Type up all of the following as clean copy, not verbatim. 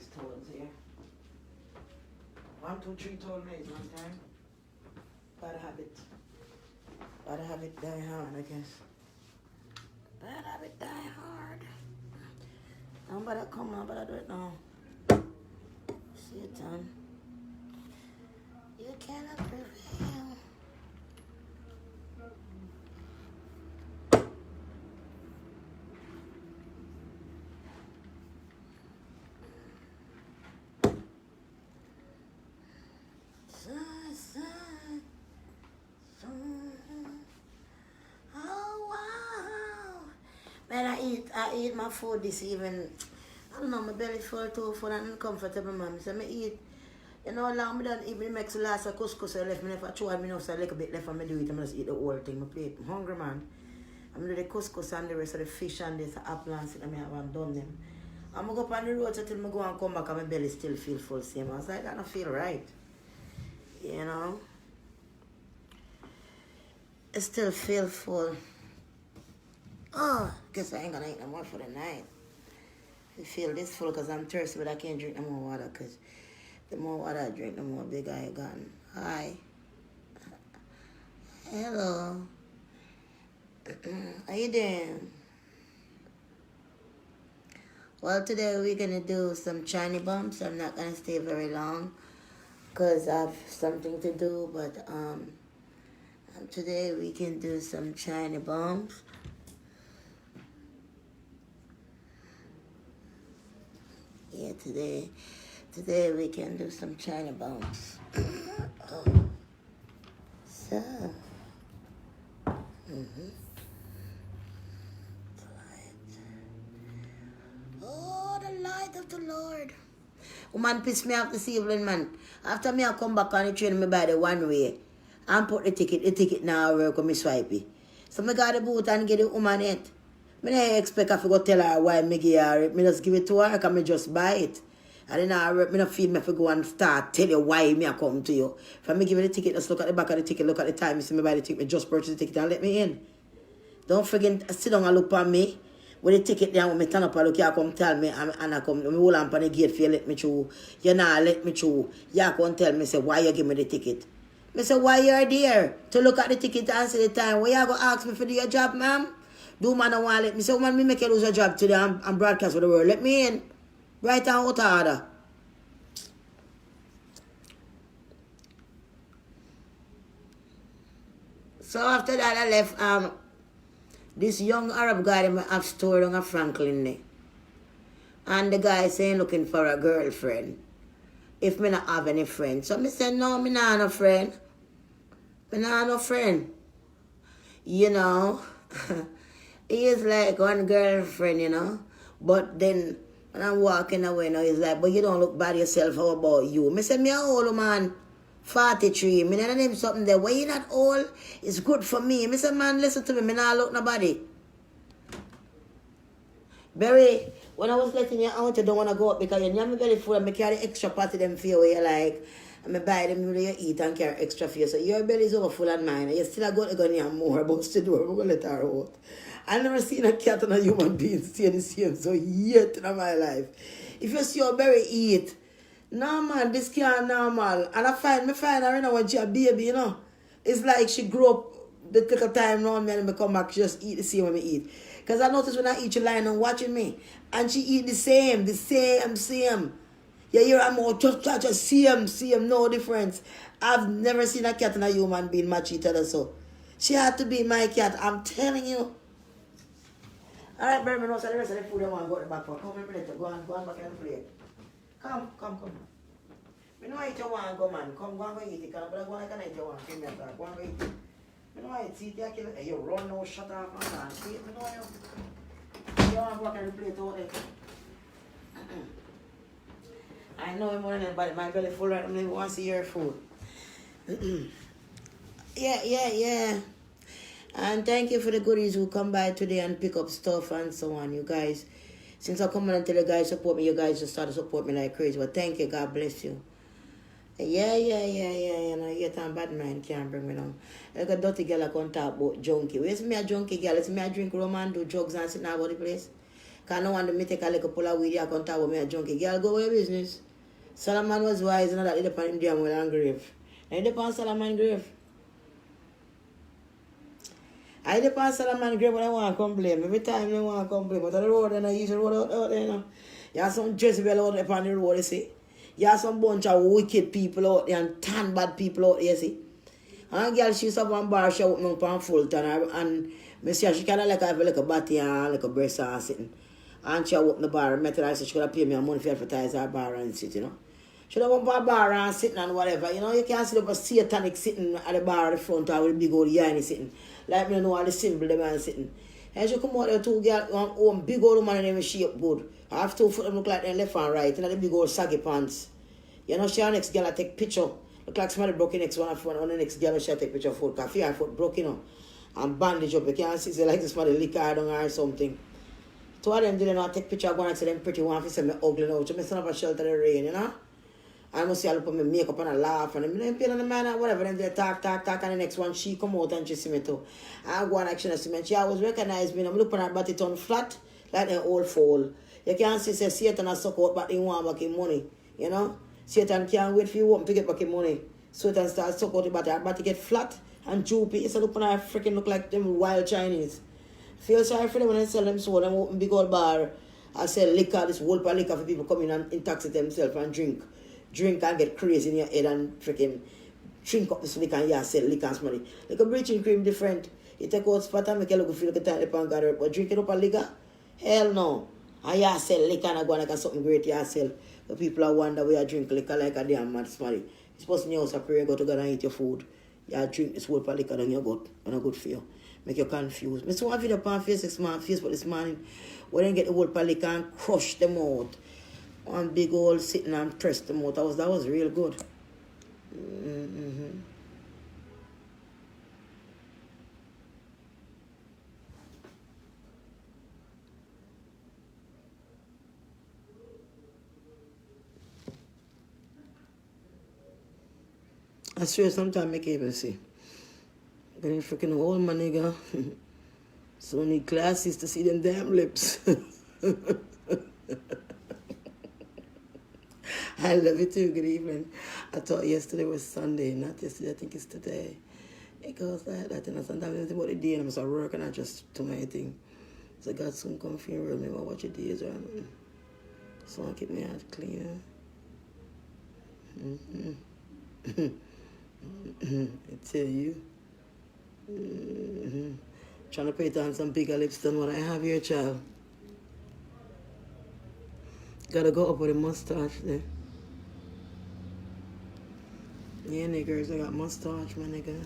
these tones here. 1, 2, 3 tone maize one time. Bad habit. Bad habit die hard, I guess. Bad habit die hard. Nobody come on, but I do it now. Satan. You cannot prevail. Oh wow. Man, I eat my food this evening. I don't know, my belly full too full and uncomfortable, man. So I eat, you know, how long I don't eat, it makes the last of couscous I left me. If I chew me so a little bit left and I do it, I just eat the whole thing. My plate. I'm hungry, man. I'm do the couscous and the rest of the fish and this apple and sit and I haven't done them. I'm going to go up on the road until I go and come back and my belly still feel full same. I was like, I don't feel right. You know? It still feel full. Oh, guess I ain't gonna eat no more for the night. I feel this full because I'm thirsty, but I can't drink no more water because the more water I drink, the more big I gotten. Hi. Hello. How you doing? Well, today we're gonna do some Chinese bumps. I'm not gonna stay very long because I have something to do, but today we can do some Chinese bumps. Yeah, today we can do some China bones. So, oh, the light of the Lord. Woman pissed me off this evening, man. After me, I come back on the train, me buy the one way and put the ticket now work when me swipe it. So me got the boot and get the woman it. I don't expect I to go tell her why me give her it. I just give it to her and I just buy it. And then I don't feel me to go and start tell you why me I come to you. If I give you the ticket, just look at the back of the ticket, look at the time, you see me buy the ticket, just purchase the ticket and let me in. Don't forget, sit down and look at me. With the ticket there, when me turn up and look, you come tell me, and I come, me hold on the gate for you let me through. You not let me through. You come tell me, say, why you give me the ticket? I say, why you're there? To look at the ticket and see the time. Why you go ask me for do your job, ma'am? Do man don't want to let me say, man, me make you lose your job today and broadcast for the world. Let me in. Right and out of order. So after that I left this young Arab guy in my have store on a Franklin there. And the guy saying looking for a girlfriend. If me not have any friends. So me say, no, me not have no friend. Me not have no friend. You know. He is like one girlfriend, you know. But then, when I'm walking away now, he's like, but you don't look bad yourself, how about you? Me say, me a old man, 43. Me not name something there. Why you not old? It's good for me. Me say, man, listen to me. Me not look nobody. Barry, when I was letting you out, you don't want to go up because you know me very full and me carry extra party them for you where you like. And I buy them when you eat and carry extra for you. So your belly is over full and mine. You still got to go near more, but still do. I'm going to let her out. I never seen a cat and a human being stay the same so yet in my life. If you see your berry eat, no man, this can't normal. And I find her, you know, when she a baby, you know. It's like she grew up the little time around me and me come back, she just eat the same when me eat. Because I notice when I eat, she lying and watching me. And she eat the same. You hear her mouth, just same, no difference. I've never seen a cat and a human being match each other so. She had to be my cat, I'm telling you. Alright, baby, no, so the rest of the food I want to go to the back for. Come here, go on back and play. Come. I know what you want to go, man. Come, go and go eat it. But I go and eat you want. Give me a talk. Go and go eat it. I know what you eat. Hey, you run now, shut up, man. See it, I know you. You want to go and play it out there. I know more than anybody. My belly full right now. I want to see your food. Yeah. And thank you for the goodies who come by today and pick up stuff and so on, you guys. Since I come on and tell you guys support me, you guys just start to support me like crazy. But thank you, God bless you. Yeah. You know, you get bad mind can't bring me down. Like a dirty girl I can't talk about junkie. Where's me a junkie girl? It's me a drink rum and do drugs and sit down about the place. Because no one me take a little pull of weed, you can talk about me a junkie. Girl, go with your business. Solomon was wise and that he depend him damn well and grave. And he depend Solomon grave. I depend Solomon grave when I want to complain. Every time I want to complain. But on the road, and I use the road out there, you know. You have some Jezebel out there on the road, you see. You have some bunch of wicked people out there and tan bad people out there, you see. And a girl, she's up on bar, she open up on Fulton, and me see her, she kind of like have like a body and like a breast and sitting. And she open the bar, and met her, so she could pay me money for advertise her bar and sit, you know. She don't go to a bar and sitting and whatever, you know. You can't see a satanic sitting at the bar at the front or with a big old yarny sitting. Like me know all the symbol the man sitting. And she come out there, two girls, one big old woman and them shape good. I have 2 foot them look like them left and right, and the big old saggy pants. You know, she and next girl I take picture. Look like somebody broke in next one on the next girl, she take picture of foot. Because her foot broke, you know. And bandage up. You can't see, say like this somebody lick her down or something. Two of them didn't know take picture of one and say them pretty one, say me ugly now. So I stand up and shelter the rain, you know. I must see I look at my makeup and I laugh and them pay on the man and whatever. Then they talk and the next one she come out and she see me too. I go and actually see me. She always recognize me. I'm looking at her body turn flat like an old foal. You can't see say Satan has suck out but he want back his money. You know? Satan can't wait for you to get back his money. Satan starts suck out the body. Her body get flat and droopy. It's look at her freaking look like them wild Chinese. Feel sorry for them when I sell them soul. I'm open big old bar. I sell liquor, this whole pile liquor for people come in and intoxicate themselves and drink and get crazy in your head and freaking drink up this liquor and you sell liquor and smelly. Like a bleaching cream different. You take out spot and make you look feel like a tiny pan gather. But drinking up a liquor? Hell no. And you sell liquor and I go and like something great you sell. The people are wonder where you drink liquor like a damn mad smelly. You're supposed to know how to pray, go to God and eat your food. You drink this whole pile liquor down your gut and not good for you. Make you confused. I saw a video on Facebook this morning where they get the whole pile liquor and crush them out. One big old sitting and press them out. That was real good. I swear sometimes I can't even see. Getting freaking old, my nigga. So many glasses to see them damn lips. I love you too. Good evening. I thought yesterday was Sunday. Not yesterday. I think it's today. It goes like that. And sometimes I think about the day and I'm so working and I just do my thing. So God soon come for you. Remember what your days are. So I keep my heart clean. I tell you. Trying to put on some bigger lips than what I have here, child. Gotta go up with a mustache there. Yeah, niggers, I got mustache, my nigga.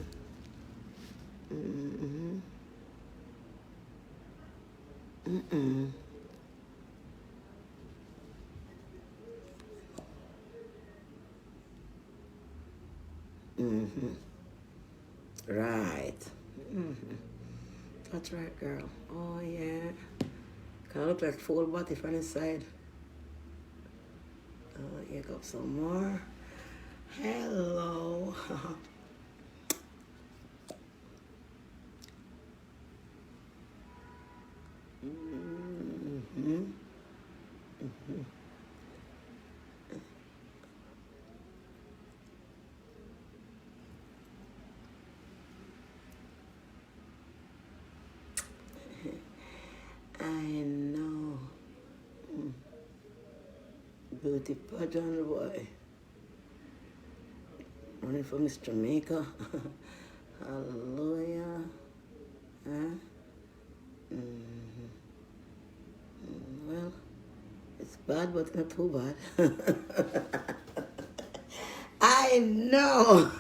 Right. That's right, girl. Oh, yeah. Kind of look like full body from inside. Here got some more. Hello. I know. Beauty pageant boy. Running for Miss Jamaica. Hallelujah. Huh? Well, it's bad, but not too bad. I know.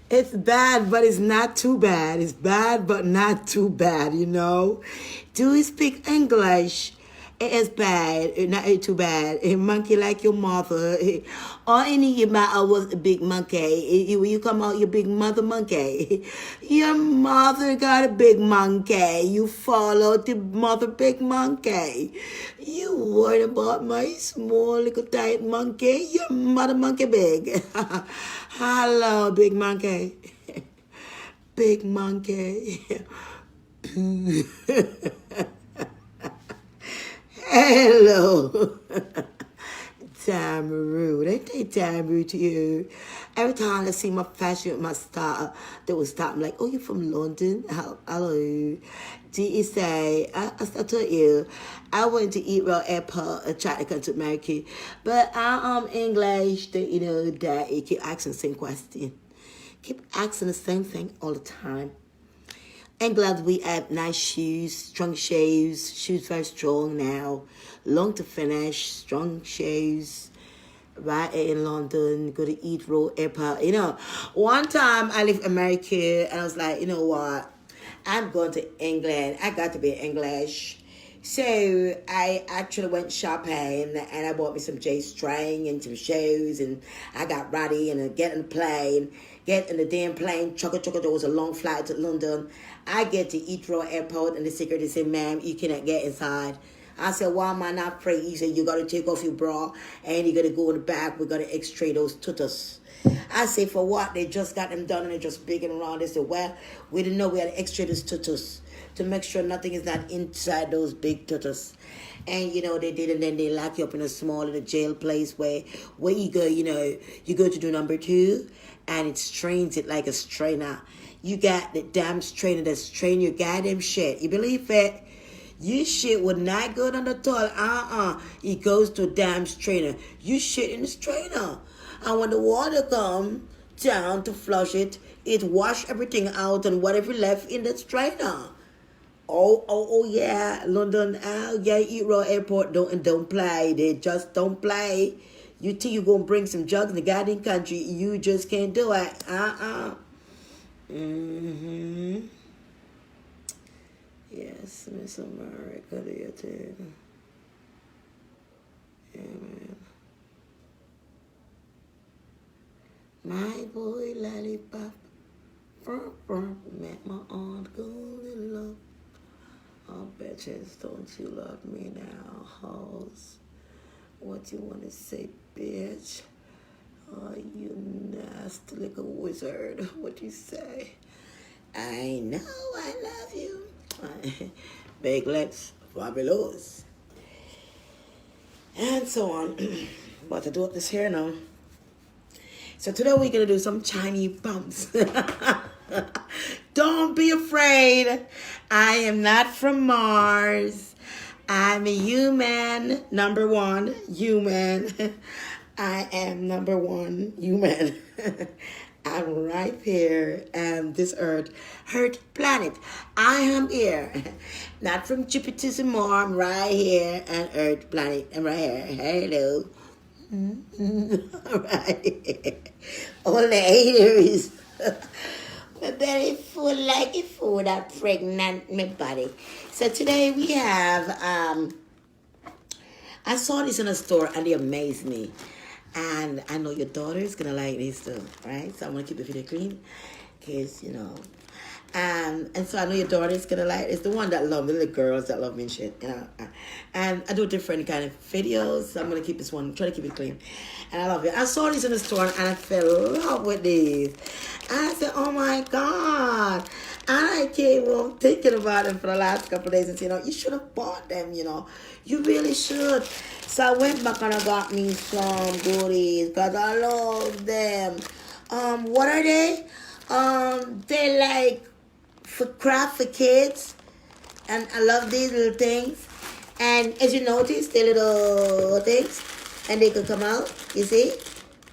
It's bad, but it's not too bad. It's bad, but not too bad, you know. Do you speak English? It is bad, not too bad. A monkey like your mother. Or any of my was a big monkey. When you come out, your big mother monkey. Your mother got a big monkey. You followed the mother big monkey. You worried about my small little tight monkey. Your mother monkey big. Hello, big monkey. Big monkey. Hello. Tamaroo. They take Tamaroo to you. Every time I see my fashion with my star, they will stop. I'm like, oh, you from London? Hello. Did say, I told you, I went to eat raw airport and tried to come to America. But I'm English, that you keep asking the same question. Keep asking the same thing all the time. And glad we have nice shoes, strong shoes very strong now, long to finish, strong shoes, right in London, go to Heathrow Airport. One time I lived in America and I was like, you know what, I'm going to England, I got to be English. So I actually went shopping and I bought me some J-string and some shoes and I got ready and I get in the plane. Get in the damn plane, there was a long flight to London. I get to Heathrow Airport and the security said, ma'am, you cannot get inside. I said, why am I not free? He said, you got to take off your bra and you got to go in the back. We got to x-ray those tutus. I said, for what? They just got them done and they're just bigging around. They said, well, we didn't know we had to x-ray those tutus to make sure nothing is not inside those big tutus. And, they did, and then they lock you up in a small little jail place where you go, you go to do number 2, and it strains it like a strainer. You got the damn strainer that strain your goddamn shit. You believe it? You shit would not go down the toilet. It goes to a damn strainer. You shit in the strainer. And when the water come down to flush it, it wash everything out and whatever left in the strainer. Oh, yeah, London, yeah, Heathrow Airport, don't play. They just don't play. You think you're going to bring some drugs in the goddamn country, you just can't do it. Yes, Miss America, do you too? Yeah, man. My boy, lollipop, met my aunt golden love. Oh, bitches, don't you love me now, hoes? What you want to say, bitch? Oh, you nasty little wizard. What you say? I know I love you. Big legs, fabulous. And so on. About to do up this hair now. So today we're going to do some Chinese bumps. Don't be afraid. I am not from Mars. I'm a human, number 1, human. I am number 1, human. I'm right here on this earth planet. I am here. Not from Jupiter to Mars. I'm right here on Earth planet. I'm right here. Hello. All right. All the haters. My belly full like a food. I'm pregnant, my body. So today we have, I saw this in a store and they amazed me. And I know your daughter is going to like this too, right? So I'm going to keep the video clean because, and so I know your daughter is going to like it's the one that love me, the little girls that love me and shit, And I do different kind of videos, so I'm going to keep this one, try to keep it clean. And I love it. I saw these in the store and I fell in love with these. And I said, oh my God. And I came home thinking about them for the last couple of days and said, you should have bought them, You really should. So I went back and I got me some goodies because I love them. What are they? They like for craft for kids. And I love these little things. And as you notice, they're little things. And they can come out, you see?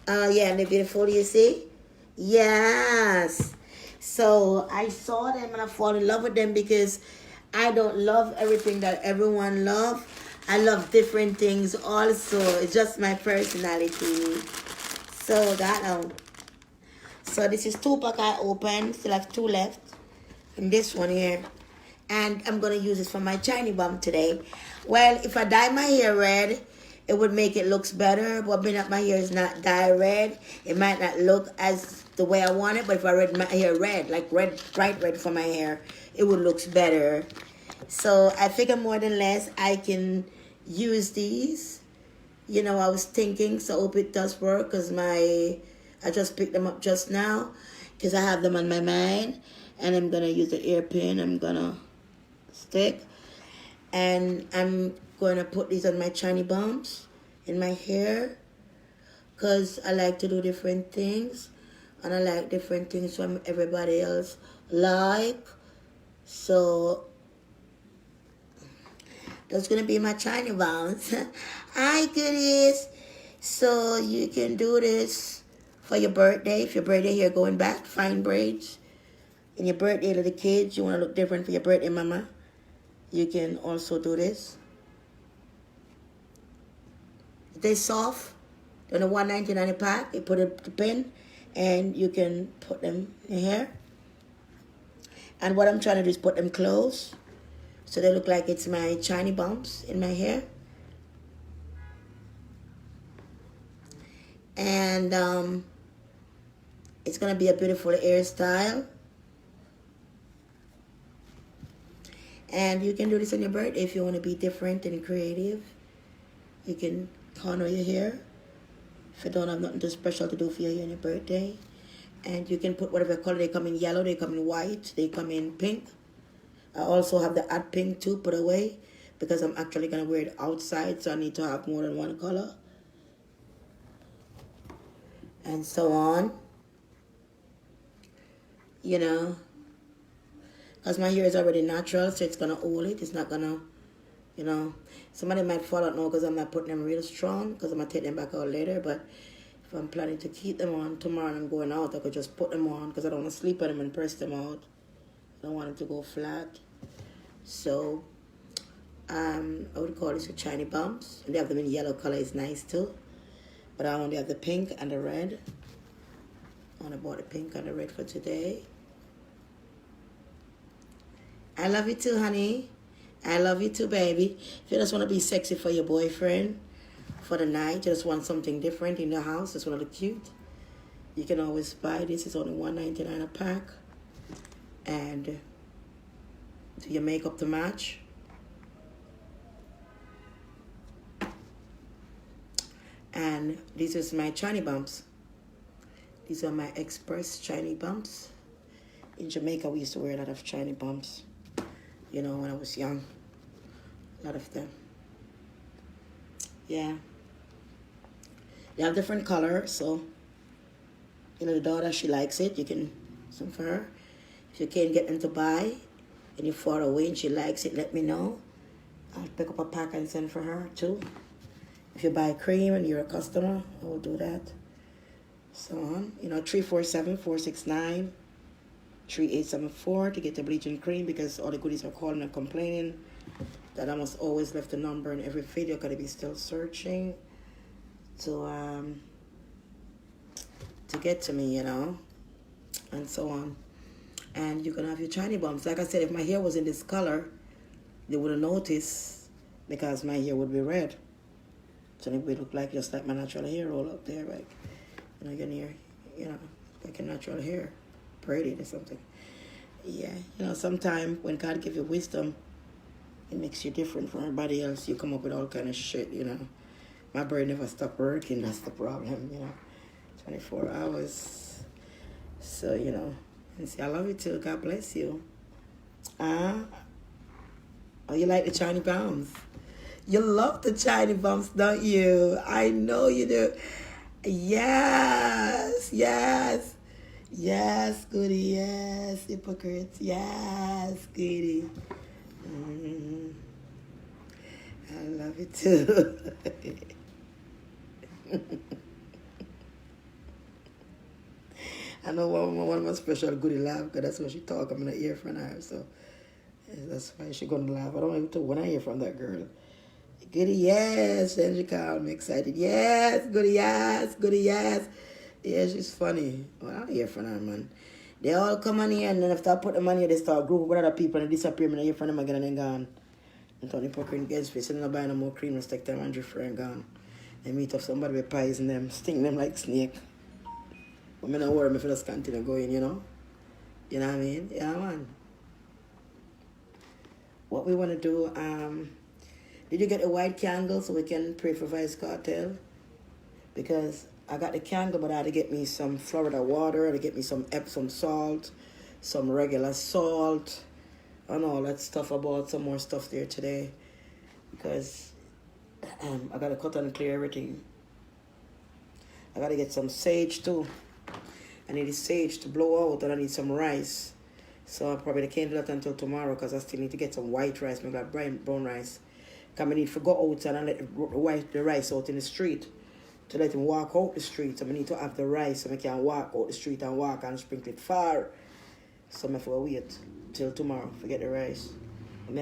Yeah, and they're beautiful, you see? Yes. So I saw them and I fall in love with them because I don't love everything that everyone loves. I love different things also. It's just my personality. So that So this is 2-pack I opened. Still have 2 left. And this one here. And I'm going to use this for my Chinese bum today. Well, if I dye my hair red, it would make it looks better. But being that my hair is not dye red, it might not look as the way I want it. But if I red my hair red, like red, bright red for my hair, it would look better. So I figure more than less I can use these. I was thinking, so I hope it does work because I just picked them up just now because I have them on my mind. And I'm going to use the hairpin. I'm going to stick. And I'm going to put these on my shiny bumps in my hair, because I like to do different things, and I like different things from everybody else like. So that's going to be my shiny bumps. Hi, goodies. So you can do this for your birthday. If your birthday here going back, fine braids. And your birthday, little kids, you want to look different for your birthday, mama, you can also do this. They're soft. They're the $1.99 a pack. You put the pin, and you can put them in here. And what I'm trying to do is put them close, so they look like it's my shiny bumps in my hair. And it's going to be a beautiful hairstyle. And you can do this on your birthday if you want to be different and creative. You can honor your hair if you don't have nothing too special to do for your hair on your birthday. And you can put whatever color. They come in yellow, they come in white, they come in pink. I also have the hot pink too put away, because I'm actually going to wear it outside, so I need to have more than one color. And so on. You know, because my hair is already natural, so it's going to hold it. It's not going to, you know, somebody might fall out now because I'm not putting them real strong, because I'm going to take them back out later. But if I'm planning to keep them on tomorrow and I'm going out, I could just put them on, because I don't want to sleep on them and press them out. I don't want them to go flat. So I would call this a shiny bumps. And they have them in yellow color, is nice too. But I only have the pink and the red. I only bought the pink and the red for today. I love you too, honey. I love you too, baby. If you just want to be sexy for your boyfriend for the night, you just want something different in the house, just want to look cute, you can always buy this. It's only $1.99 a pack. And do your makeup to match. And these are my shiny bumps. These are my Express shiny bumps. In Jamaica, we used to wear a lot of shiny bumps. You know, when I was young. A lot of them. Yeah. They have different colors, so, you know, the daughter, she likes it. You can, some for her. If you can't get them to buy, and you're far away and she likes it, let me know. I'll pick up a pack and send for her, too. If you buy cream and you're a customer, I will do that. So on. You know, 347-469. 3874 to get the bleaching cream, because all the goodies are calling and complaining that I must always left the number in every video, because they be still searching to get to me, you know, and so on. And you can have your shiny bumps. Like I said, if my hair was in this color, they would have noticed, because my hair would be red. So it would look like just like my natural hair roll up there, like, you know, your hair, you know, like a natural hair. Braided or something. Yeah, you know, sometimes when God gives you wisdom, it makes you different from everybody else. You come up with all kind of shit, you know. My brain never stopped working, that's the problem, you know. 24 hours. So, you know, and see, I love you too. God bless you. Oh, you like the shiny bumps? You love the shiny bumps, don't you? I know you do. Yes, yes. Yes, goody, yes, hypocrites, yes, goody. I love you too. I know one of my special goody laugh, because that's what she talk. I'm in the ear from her, so that's why she gonna laugh. I don't even talk when I hear from that girl. Goody, yes, then she called me excited. Yes, goody, yes, goody, yes. Yeah, she's funny. Well, I don't hear from her, man. They all come on here, and then after I put them on here, they start grouping with other people, and they disappear. And I hear from them again, and then gone. And Tony Poker and Gates face, and then I buy no more cream, and stick them and Jeffrey and gone. And meet up somebody with pies in them, sting them like snake. But me not worry, me for just continue going, you know? You know what I mean? Yeah, man. What we want to do, did you get a white candle so we can pray for Vice Cartel? Because I got the candle, but I had to get me some Florida water, I had to get me some Epsom salt, some regular salt, and all that stuff. I bought some more stuff there today. because I gotta cut and clear everything. I gotta get some sage too. I need the sage to blow out, and I need some rice. So I probably can't do that until tomorrow because I still need to get some white rice. Maybe like brown rice. Because I need to go outside and let the rice out in the street. To let him walk out the street. So I need to have the rice so I can walk out the street and walk and sprinkle it far. So I have to wait till tomorrow to get the rice. I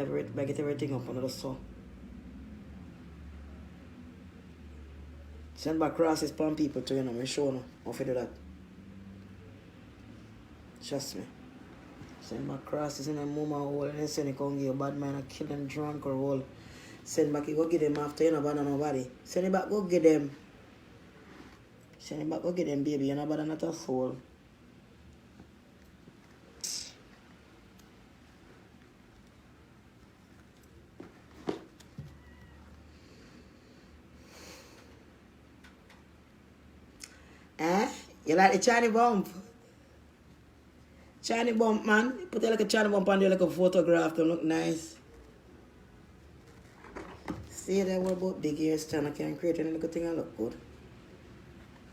get everything up under the sun. Send back crosses from people to, I'm sure how to do that. Trust me. Send back crosses in a mama hole and then send it come give a bad man and kill them drunk or all. Send back it, go get them after you no bother nobody. Send it back, go get them. Send it back, go get them, baby. You no bother not a soul. Eh? You like the China bump? China bump, man. Put like a China bump on there like a photograph to look nice. See that what about big hairstyle? I can create any little thing and look good.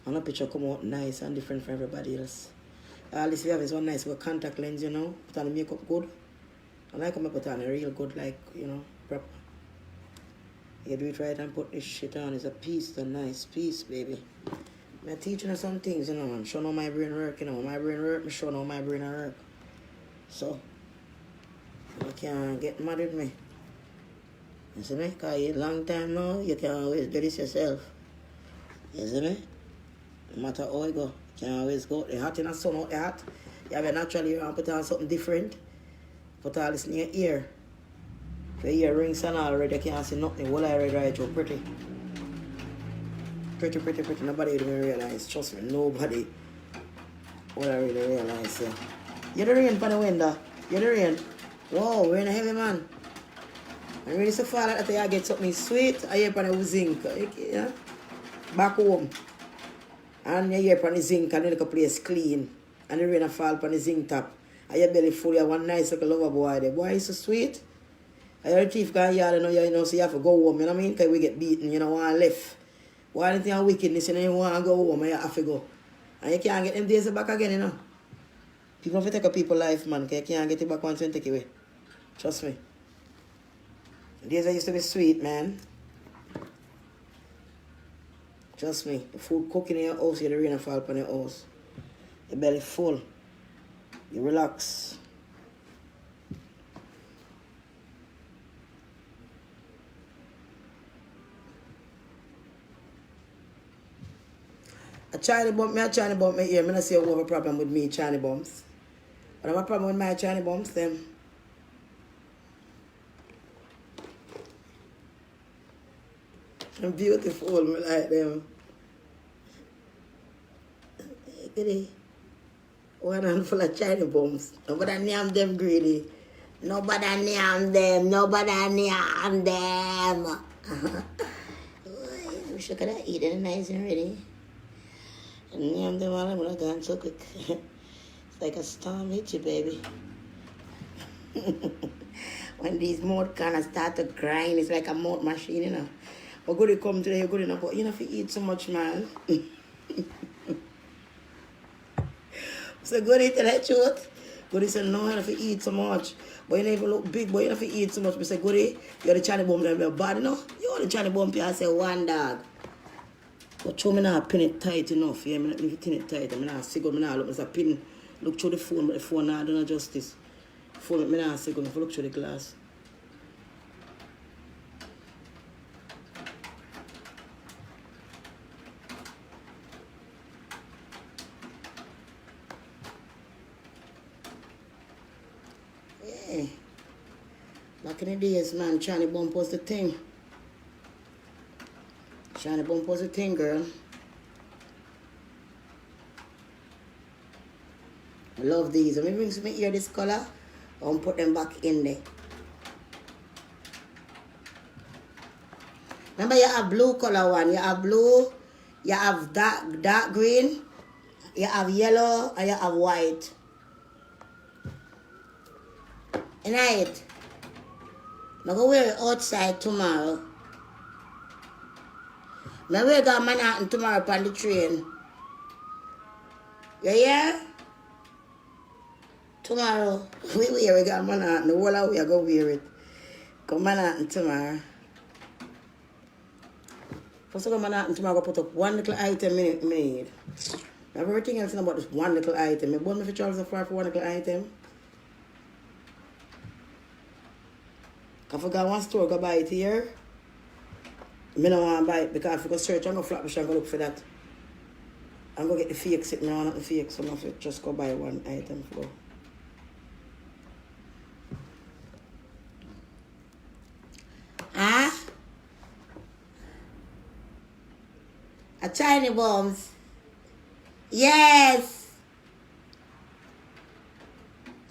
And a picture come out nice and different from everybody else. All this we have is one nice with contact lens, Put on the makeup good. I like when I put on a real good, like, proper. You do it right and put this shit on. It's a piece, a nice piece, baby. I'm teaching you some things, I'm showing how my brain work, When my brain work, I'm showing how my brain work. So, you can't get mad at me. You see me? Because a long time now, you can always do this yourself. You see me? No matter how it go, you can always go. The hot in the sun out the hot. You have a natural ear and put on something different. Put all this in your ear. Your ear rings and all already, you can't see nothing. What I read right through pretty. Pretty. Nobody even realize. Trust me, nobody. What I really realize. You're the rain for the window. You're the rain. Whoa, we're in a heavy man. I'm really so far that I get something sweet. I hear on the zinc. Yeah? Back home. And you hear on the zinc and the little place clean. And the rain fall on the zinc top. And your belly full. You have one nice little lover boy there. Boy, it's so sweet. And your thief gone yard, so you have to go home, you know what I mean? Because we get beaten, one left. Why anything on wickedness, you want to go home, you have to go. And you can't get them days back again, People don't take a people's life, man, because you can't get it back once you take it away. Trust me. Days used to be sweet, man. Trust me. The food cooking in your house, you the rain fall upon your house. Your belly full. You relax. I China bump me here. I don't see who have a problem with me, China bumps. But I have a problem with my China bumps, them. I'm beautiful, I like them. Look one handful of China bumps. Nobody name them greedy. Nobody name them. I wish I could have eaten nice and ready. And them all, I'm going to go so quick. It's like a storm hit you, baby. When these mouth kind of start to grind, it's like a mouth machine, But good to come today, good enough, but you don't have to eat so much, man. So good to tell that truth. Good to say, no, you don't have to eat so much. But you don't even look big, but you don't have to eat so much. But say, good you're the Chinese bomb, you're bad, You're the Chinese bomb, I say, one dog. But show me not pin it tight enough. Yeah, if you pin it tight, I'm not see good. I'm not look. I pin. Look through the phone, but the phone not doing justice. Phone, I'm not see good. If I look through the glass. Yeah. Back in the days, man, China bump was the thing. China bump was the thing, girl. I love these. Let me bring some here this color. I'll put them back in there. Remember you have blue color one. You have blue, you have dark green, you have yellow, and you have white. And right. I'm going to wear it outside tomorrow. I will go to Manhattan tomorrow on the train. You hear? Tomorrow. We go to Manhattan. The whole of we are going to wear it. Come to Manhattan tomorrow. First of all, Manhattan tomorrow, I go put up one little item I need. Everything else about this one little item. I bought me for Charles so far for one little item. If I go to one store, go buy it here. I don't want to buy it because if I go search, I'm going to flap and go look for that. I'm going to get the fake sitting around at the fake, so I'm going to just go buy one item for. Huh? A tiny bombs. Yes.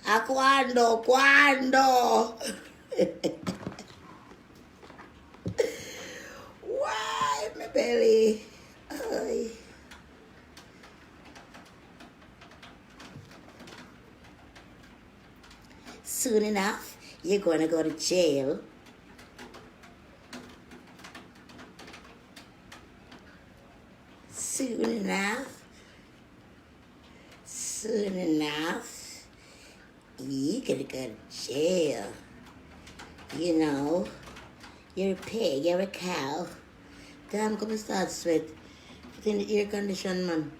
A cuando. Why, my belly? Ay. Soon enough, you're going to go to jail. Soon enough, you're going to go to jail. You know, you're a pig, you're a cow. Damn, come and start sweat. Put in the air condition, man.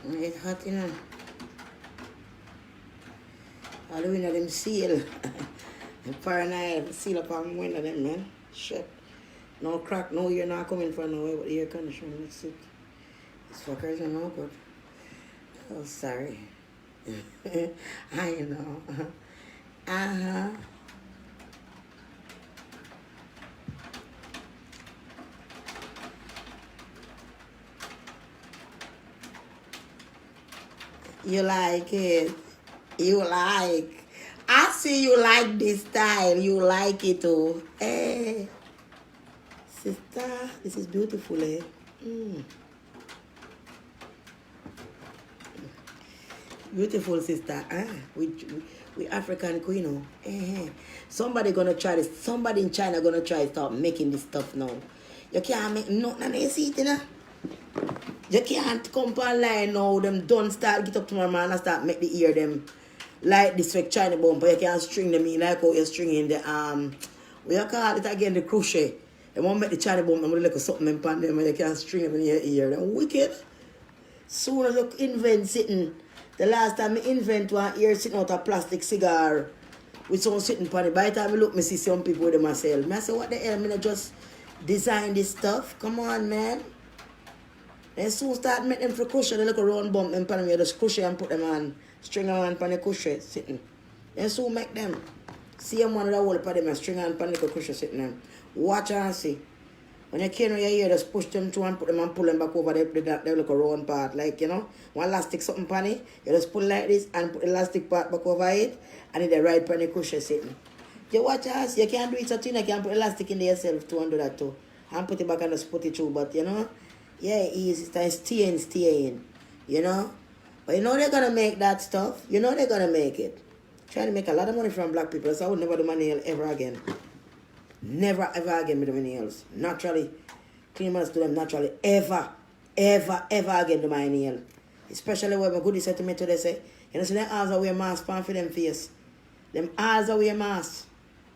It's hot, you know. All the window them seal. Paranoid, seal up on the window them, man. Shit. No crack, no you're not coming from nowhere with the air conditioner. That's it. These fuckers are no good. Oh, sorry. I know. Uh-huh. You like it. You like. I see you like this style. You like it too. Hey. Sister, this is beautiful, eh? Beautiful sister, we African queen, oh. Somebody gonna try this. Somebody in China gonna try to start making this stuff now. You can't make nothing and see it, you know? You can't come online now. Them don't start get up tomorrow man and start make the ear them like this like China bumper. You can't string them in like how you're stringing the what you call it again, the crochet. They won't make the China bumper and look something in pan them and you can't string them in your ear. They're wicked. Soon as you invent sitting. The last time I invent one ear sitting out a plastic cigar with some sitting pan it. By the time I look, I see some people with them myself. I say, what the hell? I just design this stuff. Come on, man. Then soon start making them for crochet. They look a round bump and pan them. You just crochet and put them on. String them on pan the crochet sitting. Then soon make them. See them one of the whole pan them and string on pan the crochet sitting them. Watch and see. When you can't your ear, just push them through and put them and pull them back over the look a round part. Like, you know, one elastic something pan it, you just pull like this and put the elastic part back over it and then the right pan the crochet sitting. You watch us, you can't do it so thin, you can put elastic in there yourself to undo that too. And put it back and just put it through, but you know, yeah, easy, it's staying, you know. But you know they're gonna make that stuff, you know they're gonna make it. Trying to make a lot of money from black people, so I would never do my nail ever again. Never ever again with my nails. Naturally. Clean must do them naturally. Ever again do my nail. Especially when my goodies said to me today say, you know, so them eyes are wear mask pan for them face. Them eyes are wear mask.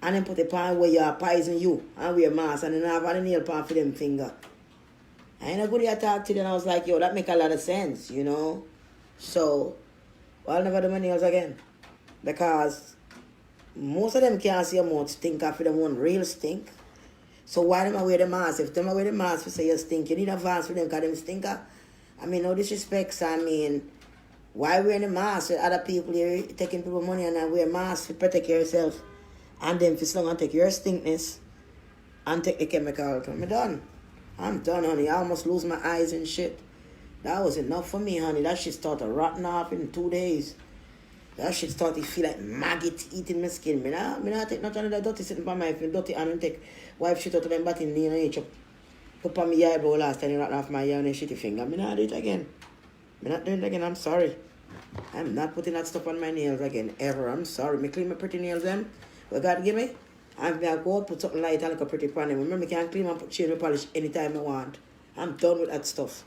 And then put the pan where you are poison you and wear mask and then have a nail pan for them finger. I ain't a goodie I talked to them. I was like, yo, that make a lot of sense, you know. So I'll never do my nails again. Because most of them can't see your mouth stink after them one real stink. So why them wear the mask? If them wear the mask, we say you stink. You need a advance for them because them stinker. I mean, no disrespect. I mean, why wear the mask with other people here taking people money and then wear masks to protect yourself? And then if it's long and take your stinkness and take the chemical out. I'm done, honey. I almost lose my eyes and shit. That was enough for me, honey. That shit started rotting off in 2 days. That shit started to feel like maggot eating my skin. I take nothing of that dirty sitting by my face, dirty and take wipe shit out of them batting in the chop. Put on my eyebrow last time you rat off my ear and shitty finger. I not do it again. I'm not doing it again, I'm sorry. I'm not putting that stuff on my nails again, ever. I'm sorry. Me clean my pretty nails them. What God give me? I'm gonna go put something light and like a pretty pan. Remember, I can clean and change my polish anytime I want. I'm done with that stuff.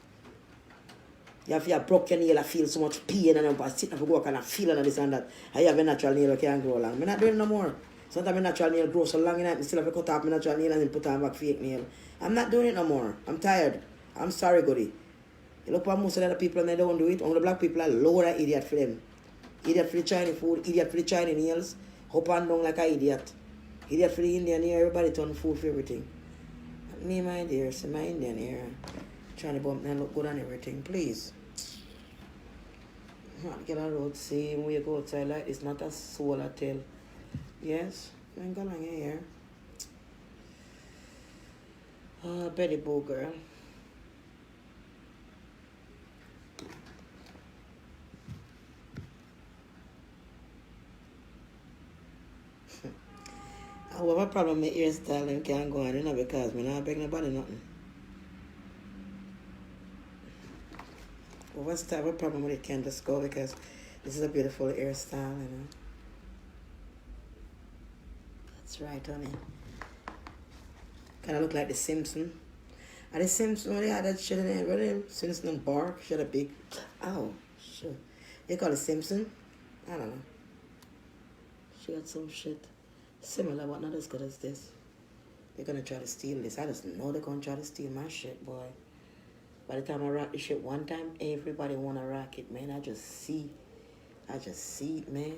You have your broke your nail, I feel so much pain and I'm sitting up for work and I feel and this and that. I have a natural nail that can't grow long. I'm not doing it no more. Sometimes my natural nail grows so long and I still have to cut off my natural nail and then put on back fake nail. I'm not doing it no more. I'm tired. I'm sorry, Goody. You look at most of the other people and they don't do it. Only the black people are lower than idiot for them. Idiot for the Chinese food, idiot for the Chinese nails. Hop and down like an idiot. Idiot for the Indian hair, everybody turn food for everything. Me, my dear, see my Indian hair. Trying to bump and look good on everything, please. Not get a road same way you go outside like this, not a soul I tell. Yes, I ain't got long hair. Oh, Betty Boo girl. I have a problem with hairstyle and can't go on, you know, because I not beg nobody nothing. Well, what's the type of problem with it can't just go because this is a beautiful hairstyle, you know. That's right, honey. Kind of look like the Simpson. And the Simpson, when they had that shit in there, what them? Simpson and Bark, shit a big. Oh, shit. They call it Simpson? I don't know. She got some shit similar, but not as good as this. They're gonna try to steal this. I just know they're gonna try to steal my shit, boy. By the time I rock this shit one time, everybody wanna rock it, man. I just see it, man.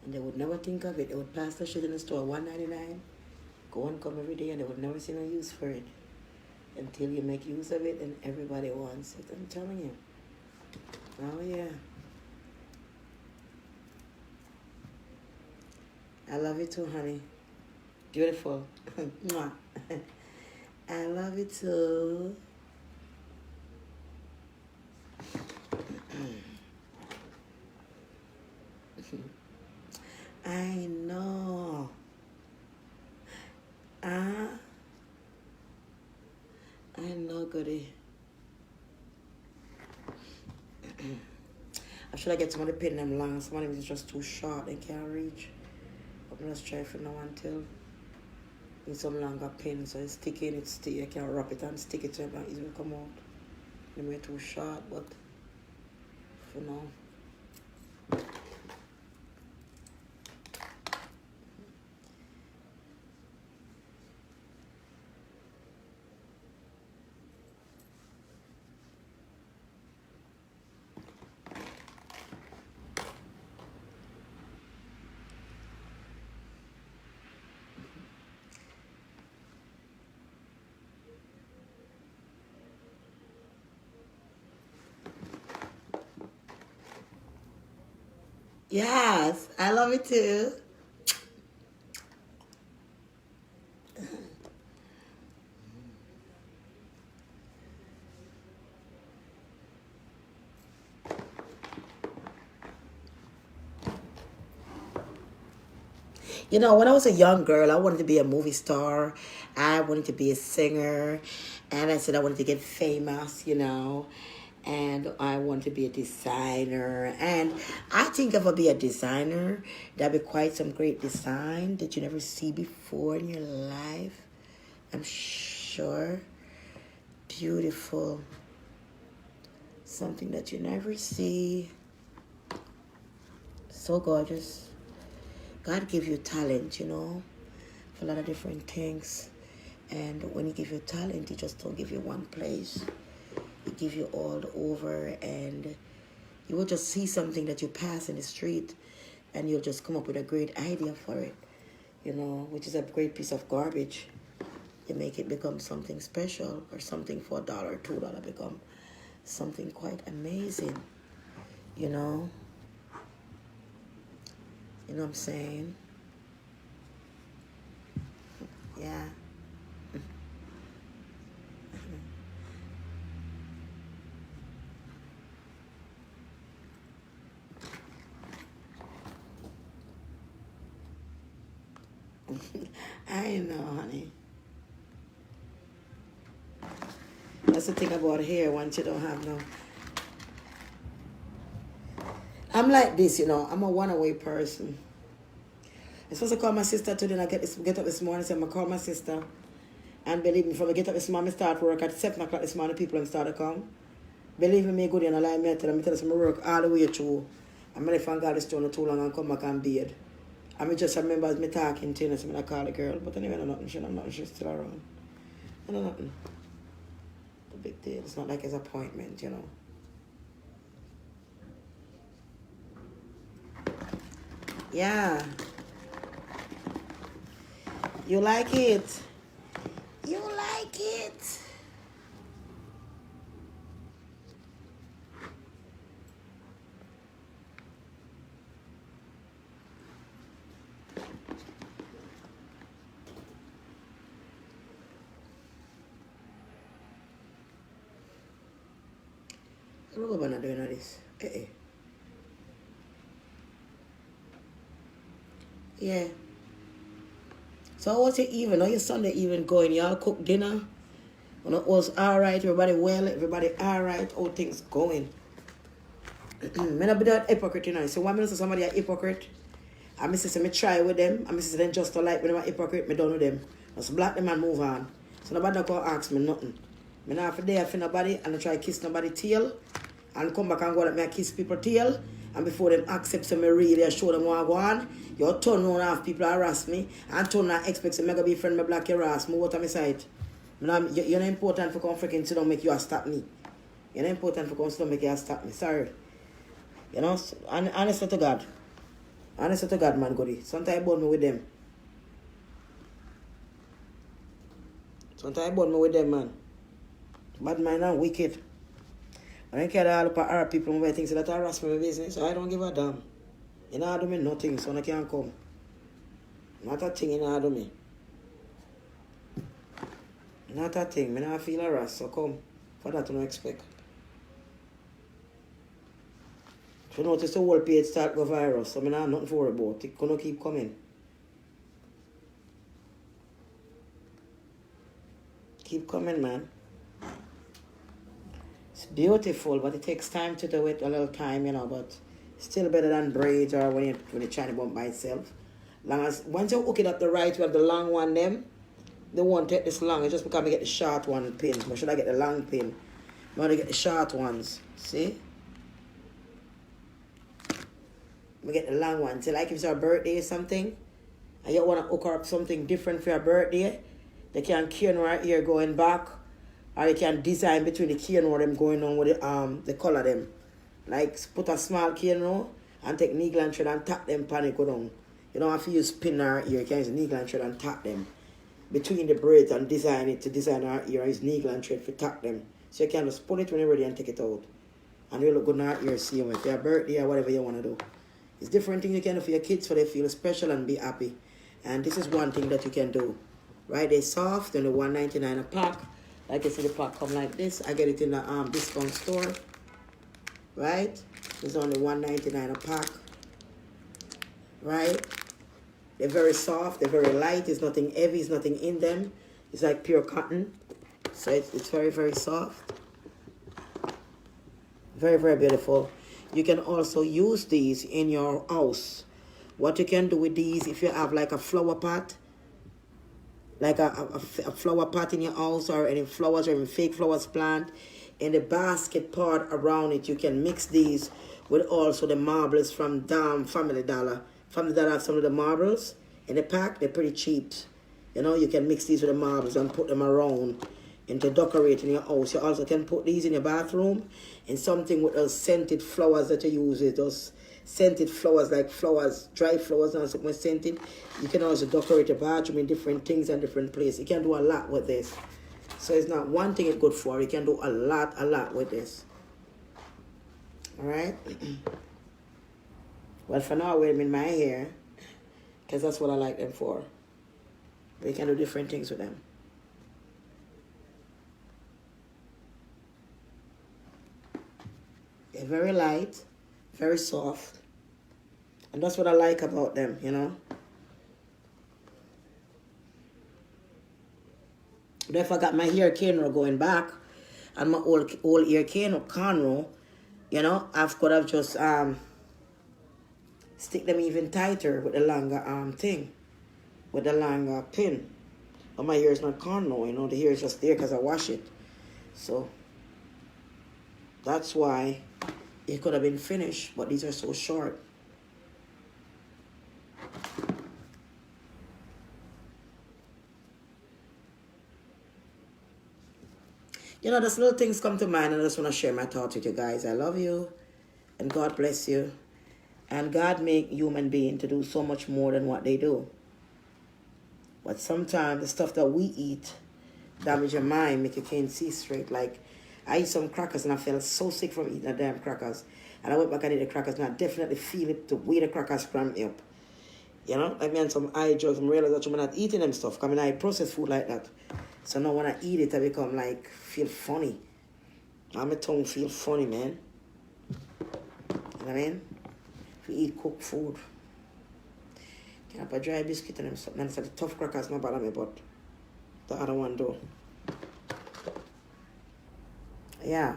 And they would never think of it. They would pass the shit in the store, $1.99. Go and come every day, and they would never see no use for it. Until you make use of it, and everybody wants it. I'm telling you. Oh, yeah. I love you too, honey. Beautiful. Mwah. I love you too. I know. I know, Goody. I should I get somebody pin them long. Some of them is just too short and can't reach. But I'm just trying for now until need some longer pin so it's sticky and it's stick. You can wrap it and stick it so it can easily come out. They may too short, but for now. Yes, I love it too. You know, when I was a young girl, I wanted to be a movie star. I wanted to be a singer. And I said I wanted to get famous, you know. And I wanted to be a designer. And I think if I be a designer, that'd be quite some great design that you never see before in your life. I'm sure. Beautiful. Something that you never see. So gorgeous. God give you talent, you know, for a lot of different things. And when he give you talent, he just don't give you one place. He give you all over, and you will just see something that you pass in the street, and you'll just come up with a great idea for it, you know, which is a great piece of garbage. You make it become something special, or something for $1 or $2 become something quite amazing, you know. You know what I'm saying? Yeah. I know, honey. That's the thing about hair once you don't have no I'm like this, you know. I'm a one-away person. I'm supposed to call my sister today and I get up this morning, so I'm going to call my sister. And believe me, from I get up this morning, I start work at 7 o'clock this morning, people and start to come. Believe me, good and I lie me, I tell them I work all the way through. I'm going to find God this too long and come back and bed. I just remember as me talking to her, so I call the girl, but anyway, I'm nothing, she's still around. I know nothing. The big deal, it's not like his appointment, you know. Yeah. You like it? You like it? Look what I'm doing this. Yeah. So how was your evening? How your Sunday evening going? Y'all cook dinner? When it was alright, everybody well, everybody alright, how things going? I'm not be that hypocrite, you know. So one minute somebody a hypocrite, I miss say me try with them, I miss them just to like when I'm a hypocrite, me done with them. Just block them and move on. So nobody not gonna ask me nothing. Me not for there for nobody and I try kiss nobody tail and come back and go like me I kiss people tail. And before them accept some me really I show them what I go on, you turn around half people harass me and turn and expect me to be friend me black your ass, move out of my sight. You're not important for come freaking sit down make you stop me. You're not important for come sit down make you stop me. Sorry. You know, honestly to God. Honestly to God, man, goody. Sometimes I burn me with them. Sometimes I burn me with them, man. Bad mind and wicked. I don't care all about other people who think that harass me business, so I don't give a damn. You know, I do me nothing, so I can't come. Not a thing, you know, I do me. Not a thing, I don't feel harassed, so come. For that, I don't expect. If you notice the whole page start go viral, so I don't have nothing to worry about. It's going to keep coming. Keep coming, man. It's beautiful, but it takes time to do it, a little time, you know, but still better than braids or when you're trying to bump by itself. Long as, once you hook it up the right way, the long one, them, they won't take this long. It's just because I get the short one pin. But should I get the long pin? I want to get the short ones. See? I get the long ones. See, like if it's your birthday or something, and you want to hook up something different for your birthday, they can cane right here going back, or you can design between the cane or them going on with the color them. Like put a small cane on and take needle and thread and tap them pan it go down. You don't have to use pin or ear, you can use needle and thread and tap them. Between the braids and design it to design our ear is needle and thread to tap them. So you can just pull it when you're ready and take it out. And you look good in our ear, see them for your birthday or whatever you want to do. It's different things you can do for your kids so they feel special and be happy. And this is one thing that you can do. Right, they're soft and they're $1.99 a pack. Like I said, the pack come like this. I get it in the discount store. Right? It's only $1.99 a pack. Right? They're very soft, they're very light, there's nothing heavy, there's nothing in them. It's like pure cotton. So it's very, very soft. Very, very beautiful. You can also use these in your house. What you can do with these, if you have like a flower pot, like a flower pot in your house or any flowers or even fake flowers plant, in the basket part around it, you can mix these with also the marbles from Family Dollar. Family Dollar have some of the marbles in the pack. They're pretty cheap. You know, you can mix these with the marbles and put them around and to decorate in your house. You also can put these in your bathroom and something with those scented flowers that you use. Those scented flowers like flowers, dry flowers and something scented. You can also decorate your bathroom in different things and different places. You can do a lot with this. So it's not one thing it's good for. You can do a lot with this. Alright? Well, for now I wear them in my hair because that's what I like them for. But you can do different things with them. They're very light, very soft. And that's what I like about them, you know. But if I got my hair cornrow going back and my old ear cornrow, you know, I could have just stick them even tighter with the longer thing, with the longer pin. But my hair is not gone now, you know, the hair is just there because I wash it. So that's why it could have been finished, but these are so short. You know, those little things come to mind, and I just want to share my thoughts with you guys. I love you, and God bless you. And God make human being to do so much more than what they do. But sometimes the stuff that we eat damage your mind, make you can't see straight. Like, I eat some crackers and I felt so sick from eating the damn crackers. And I went back and ate the crackers and I definitely feel it the way the crackers cramp me up. You know, like me and some eye drugs, I realize that I'm not eating them stuff. Because I process food like that. So now when I eat it, I become like, feel funny. And my tongue feel funny, man. You know what I mean? If you eat cooked food. Can I have a dry biscuit and them something. And it's like the tough crackers not bother me, but the other one do. Yeah.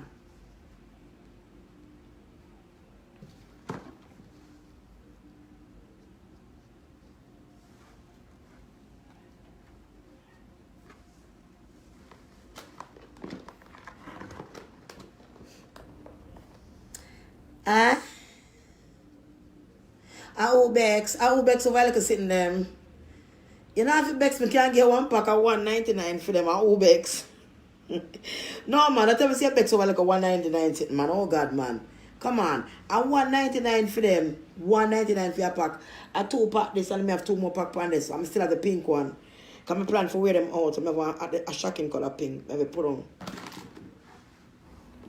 Ah? I will bex so while I can sit in them. You know if you bex me can't get one pack of $1.99 for them at Ubex. No man, I tell me see a bex over like a $1.99 sitting man. Oh God man. Come on. I $1.99 for them. $1.99 for your pack. I 2-pack this and I have 2 more pack on this. I'm still at the pink one. Cause I plan for wear them out. So I have a shocking color pink. I will put on.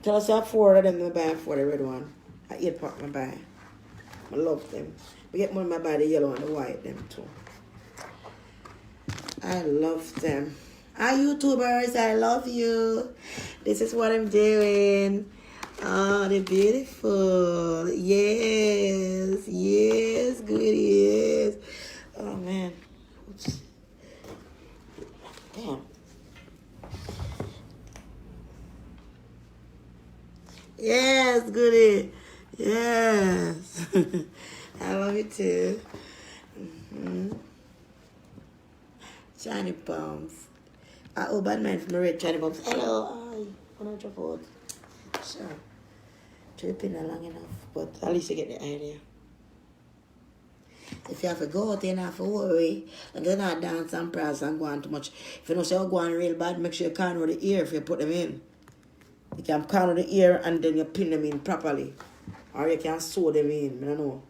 Tell us I have 4 of them I buy for the red one. I 8-pack I buy. I love them. We get more of my buy the yellow and the white them too. I love them. Hi YouTubers, I love you. This is what I'm doing. Oh, they're beautiful. Yes, yes, good, yes. Oh man. Oops. Damn. Yes, goody. Yes. I love you too. Johnny Bombs. Oh, bad man from the red Johnny Bombs. Hello. Hi. I'm not your fault. Sure. Tripping long enough. But at least you get the idea. If you have to go out, you don't have to worry. And do not dance and prance and go on too much. If you don't say you're going real bad, make sure you corner the ear if you put them in. You can corner the ear and then you pin them in properly. Or you can sew them in. I don't know.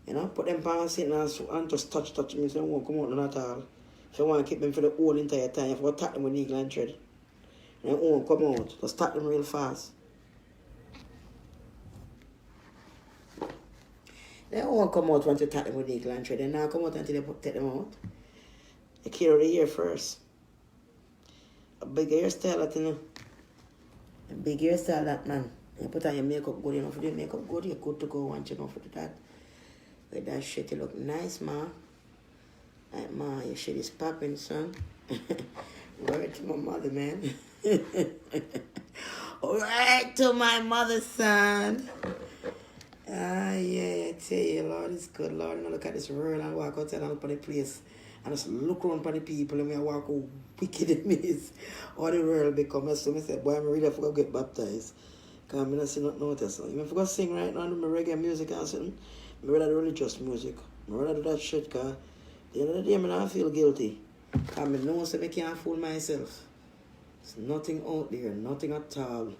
You know, put them pants in and just touch them so they won't come out none at all. If you want to keep them for the whole entire time, you have to tap them with needle and thread. And they won't come out. Just tap them real fast. They won't come out once you tap them with needle and thread. They now come out until you take them out. You clear the ear first. A big hairstyle that, you know. A big hairstyle that, man. You put on your makeup good enough. If you do makeup good, you're good to go once you know for that. With that shit, you look nice, ma. Like, ma, your shit is popping, son. Word to my mother, man. Right to my mother, son. Ah, yeah, I tell you, Lord, it's good, Lord. And I look at this world and walk outside and look at the place. And just look around for the people and I walk how wicked it is. All the world become. So I said, boy, I'm really forgot to get baptized. Because I'm not seeing nothing else. If I forgot to sing right now, I do my reggae music and something. I rather do religious music. I rather do that shit, because at the end of the day, I don't feel guilty. Because I know so I can't fool myself. There's nothing out there, nothing at all,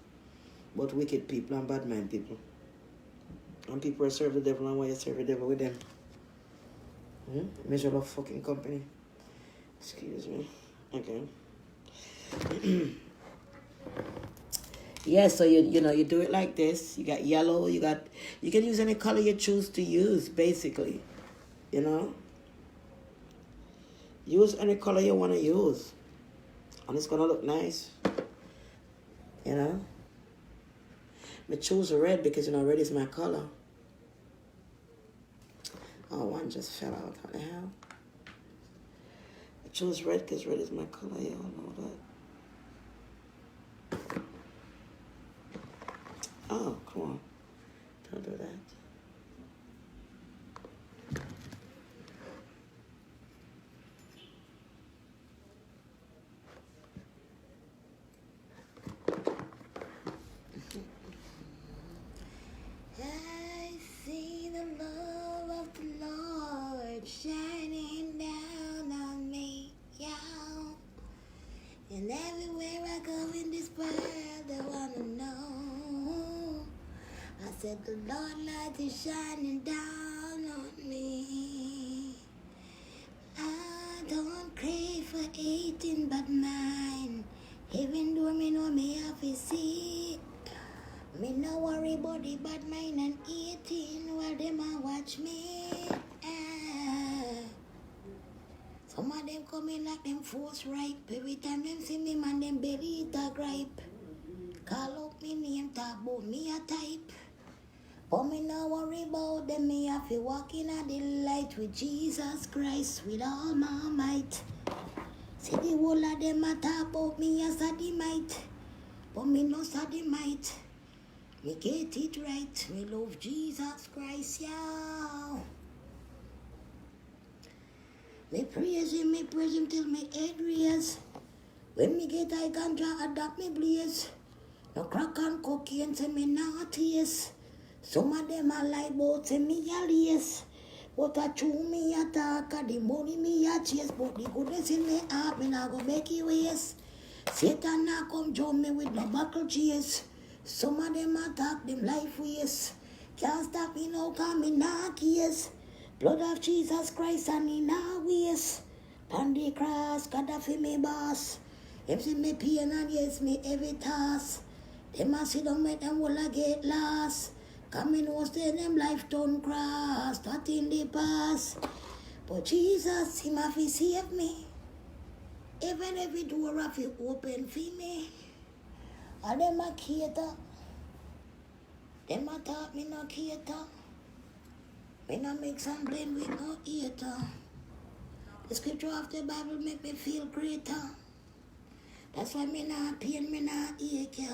but wicked people and bad mind people. And people who serve the devil and why you serve the devil with them. Measure of fucking company. Excuse me. Okay. Yeah, so you know you do it like this. You got yellow, you can use any color you choose to use, basically. You know? Use any color you want to use. And it's gonna look nice. You know? I choose red because you know red is my color. Oh, one just fell out. What the hell? I chose red because red is my color. Y'all know that. Oh, come on. Don't do that. said the Lord light is shining down on me. I don't crave for eating but mine. Even though me know me have to see. Me no worry about the bad mind and eating while them a watch me. Some of them come in like them force ripe. Every time them see me man them belly it a gripe. Call up me name talk about me a type. But me no worry about them. Me have to walk in a the light with Jesus Christ with all my might. See the whole of them a talk about me as a the might. But me no sadimite. Me get it right. Me love Jesus Christ, yeah. Me praise him till me head raise. When me get I ganja, adapt me blaze. No crack and cocaine, say me not taste. Some of them a lie about say me a lace. But I chew me a talk, the money me a chase. But the goodness in me heart, me not go make it waste. Satan not come join me with no buckle chase. Some of them attack them life ways. Can't stop me now, cause me not case. Blood of Jesus Christ and in our ways. Pan the cross, God of me boss. Them see me pain and yes me every task. Them a sit down make them all a get lost. Come in was say them life turn cross. That in the past. But Jesus, him have to save me. Even every door have to open for me. And them a cater. Them a talk me no cater. Me no mix and blend with no eater. The scripture of the Bible make me feel greater. That's why me not pain, me not ache.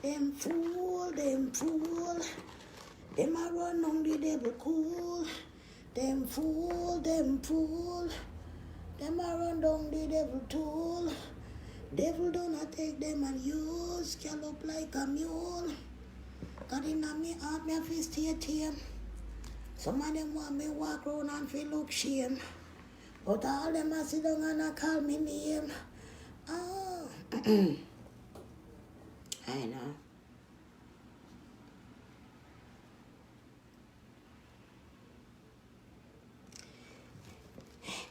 Them fool. Them a run on the devil cool. Them fool. Them a run down the devil tool. Devil do not take them and use. Scallop like a mule. God in me heart, me have to stay tame. Some of them want me walk around and feel look shame. But all them a sit down and a call me name. Oh. I know.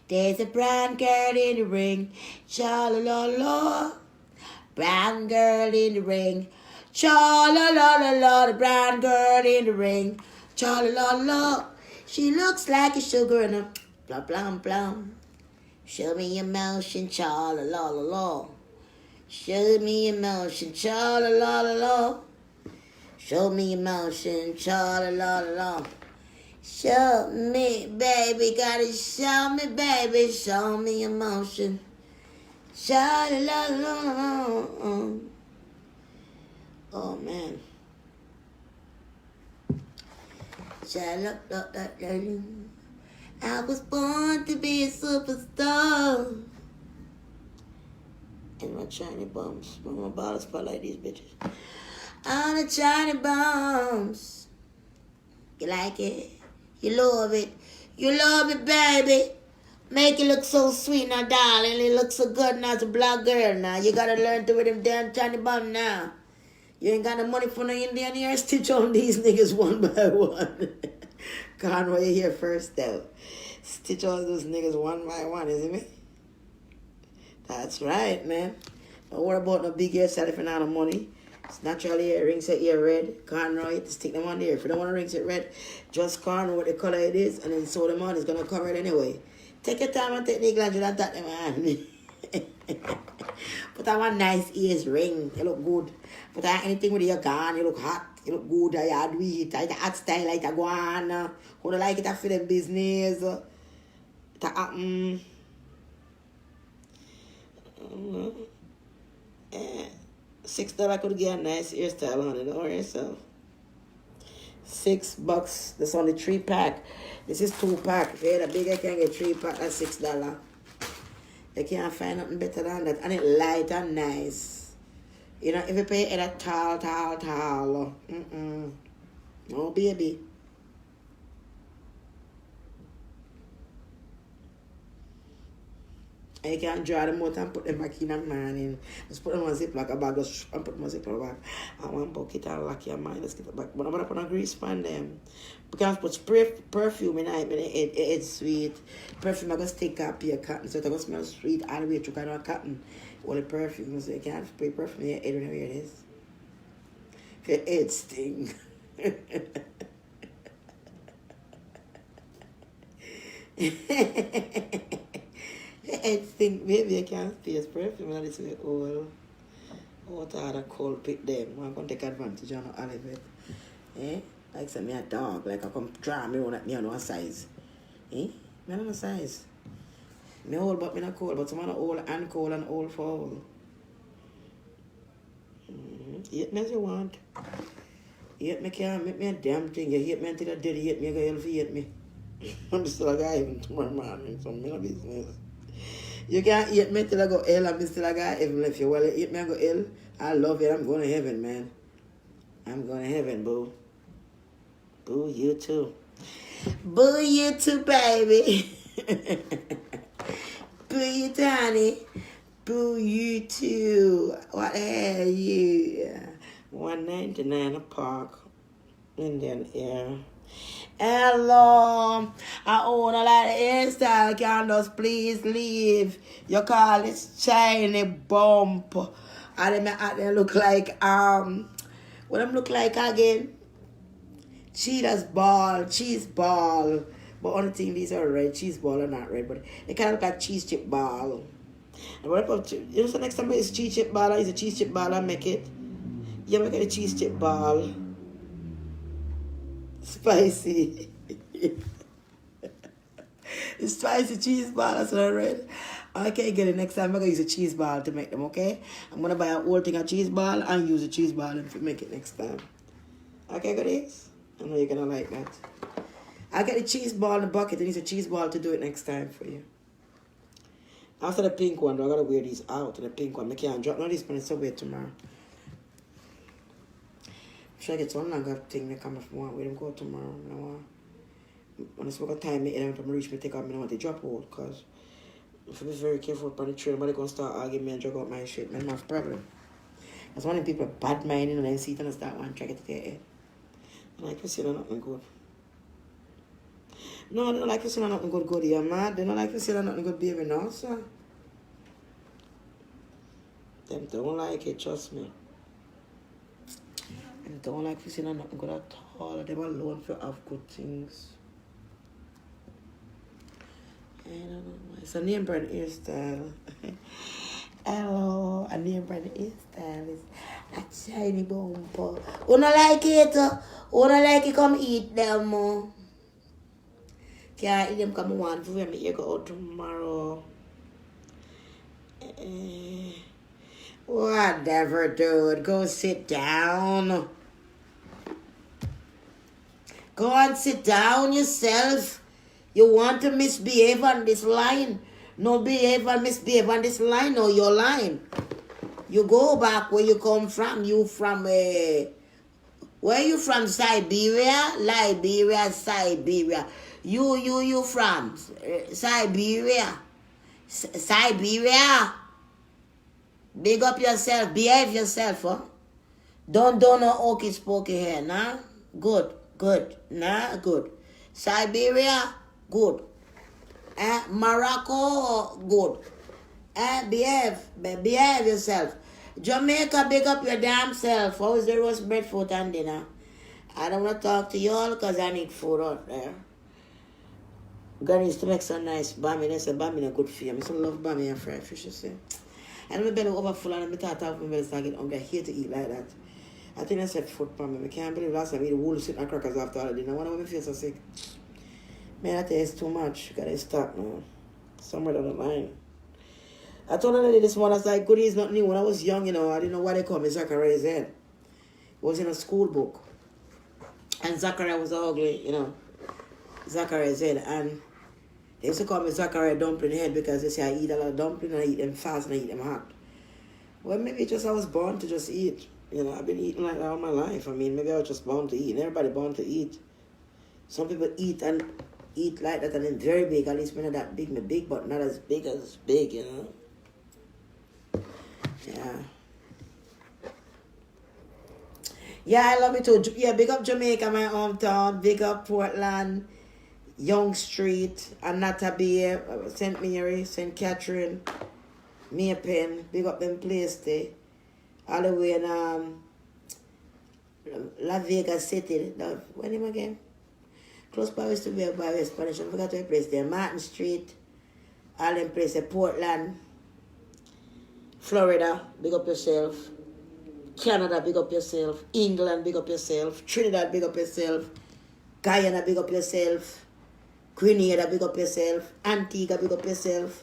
There's a brown girl in the ring. Cha-la-la-la. Brown girl in the ring. Cha-la-la-la-la. The brown girl in the ring. Cha-la-la-la. She looks like a sugar in a plum plum plum. Show me your motion. Cha-la-la-la-la. Show me your motion. Cha-la-la-la-la. Show me your motion. Cha-la-la-la-la. Show me, baby, gotta show me, baby, show me emotion. Sha-la-la-la. Oh, man. Sha-la-la-la-la. I was born to be a superstar. And my shiny bums. My bottle spot like these bitches. All the shiny bums. You like it? You love it. You love it, baby. Make it look so sweet now, darling. It looks so good now as a black girl now. You gotta learn to with them damn Johnny Bum now. You ain't got no money for no Indian ear. Stitch on these niggas one by one. Conroy, you here first though. Stitch all those niggas one by one, isn't it? That's right, man. But what about no big yourself and not no money? It's naturally rings your ear red. Cornrow, stick them on there. If you don't want to rings it red, just cornrow what the color it is and then sew them on. It's going to cover it anyway. Take your time and take the glands and tap them on. Put on one nice ears ring. You look good. Put on anything with your gun. You look hot. You look good. You do it. It's a hot style like a guana. Who don't like it for them business. It's a $6 could get a nice hairstyle on it. Don't worry yourself. $6. That's only 3-pack. This is 2-pack. If you're the bigger, you can get 3-pack. That's $6. You can't find nothing better than that. And it light and nice. You know, if you pay it a tall. No, baby. And you can draw them out and put them back in the morning. Just put them on zip like a bag, just and put them on zip like a bag. And one bucket and lock your mind, let's get it back. But I'm gonna put a grease pan them. Because put spray perfume in it, it's sweet. Perfume I go stick up your cotton, so it go smell sweet all the way through kind of cotton. All the perfume, so you can't spray perfume in your head whenever it is. If your head sting. I think maybe I can space perfume and it's all out of the cold pit them. I'm going to take advantage of all of it. Eh? Like say me a dog, like I come draw me on at me on one size. Eh? Me on a size. Me old but me not cold, but some are old and cold and old for all. Hate me as you want. Hate me can't make me a damn thing. You hate me until you're dead, you hate me, you go hate me. I'm still a guy even tomorrow morning, so me no business. You can't hate me till I go hell, I'm still a guy even if you well hate me and go hell. I love you, I'm going to heaven, man. I'm going to heaven, boo. Boo you too. Boo you too, baby. Boo you too, honey. Boo you too. What the hell you? 199 a park. Indian air. Hello, I own a lot of hairstyle. Can just please leave? You call it shiny bump. And they look like what them look like again? Cheetah's ball, cheese ball. But only thing these are red, cheese ball are not red, but they kind of look like cheese chip ball. And what about you know the next time it's cheese chip ball, is a cheese chip ball and make it? You make it a cheese chip ball. Spicy. Spicy cheese ball, that's what I read. Okay, get it. Next time I'm going to use a cheese ball to make them, okay? I'm going to buy a whole thing of cheese ball and use a cheese ball and make it next time. Okay, goodies? I know you're going to like that. I'll get the cheese ball in the bucket and use a cheese ball to do it next time for you. After the pink one, though, I got to wear these out. The pink one, I can't drop none of these on the subway tomorrow. Should I get some longer thing that come from one? We don't go tomorrow. You know, when I spoke of time, I don't reach me, take off, I don't want to drop out because if I be very careful on the train, nobody going to start arguing me and drag out my shit. Man, I have a problem. That's one of the people bad minding and then see it and start one track it to their head. I like to see nothing good. No, they don't like to see nothing good, you're mad. They don't like to see nothing good, baby, no, sir. Them don't like it, trust me. I don't like to see nothing good at all. Them alone for have good things. I don't know. It's a name brand hairstyle. Hello, a name brand hairstyle is a shiny bumper. Who don't like it? Who don't like it? Come eat them. Can't eat them. Come on, for me. You go out tomorrow. Whatever, dude. Go sit down. Go and sit down yourself. You want to misbehave on this line. No behave and misbehave on this line or your line. You go back where you come from. You from where you from? Siberia? Siberia. You from Siberia? Siberia. Big up yourself. Behave yourself, huh? Don't do no okey spokey here, nah? Good. Nah, good. Siberia, good. Morocco, good. Behave yourself. Jamaica, big up your damn self. How is the roast bread, food and dinner? I don't want to talk to you all because I need food out there. God needs to make some nice bami. They say bami is good for you. I still love bami and fried fish, you see. And my belly overfull and I thought my belly start getting hungry. I hate to eat like that. I think I said food for me. I can't believe last time I ate wool sitting and crackers after all the dinner. Why do I feel so sick? Man, I taste too much. Gotta stop now. Somewhere down the line. I told her this morning, I was like, goody is not new. When I was young, you know, I didn't know why they call me Zachariah's head. It was in a school book. And Zachariah was ugly, you know. Zachariah's head. And they used to call me Zachariah dumpling head because they say I eat a lot of dumpling and I eat them fast and I eat them hot. Well, maybe just I was born to just eat. You know, I've been eating like that all my life. I mean, maybe I was just born to eat. Everybody born to eat. Some people eat and eat like that and then very big. At least me not that big. Me big, but not as big as big, you know. Yeah. Yeah, I love it too. Yeah, big up Jamaica, my hometown. Big up Portland, Young Street, Anata Bay, St. Mary, St. Catherine, Maypen. Big up them place there. All the way in La Vega City. When him again? Close by West to be by West Spanish. I forgot to place there. Martin Street. All them places. Portland. Florida. Big up yourself. Canada, big up yourself. England, big up yourself. Trinidad, big up yourself. Guyana, big up yourself. Grenada, big up yourself. Antigua, big up yourself.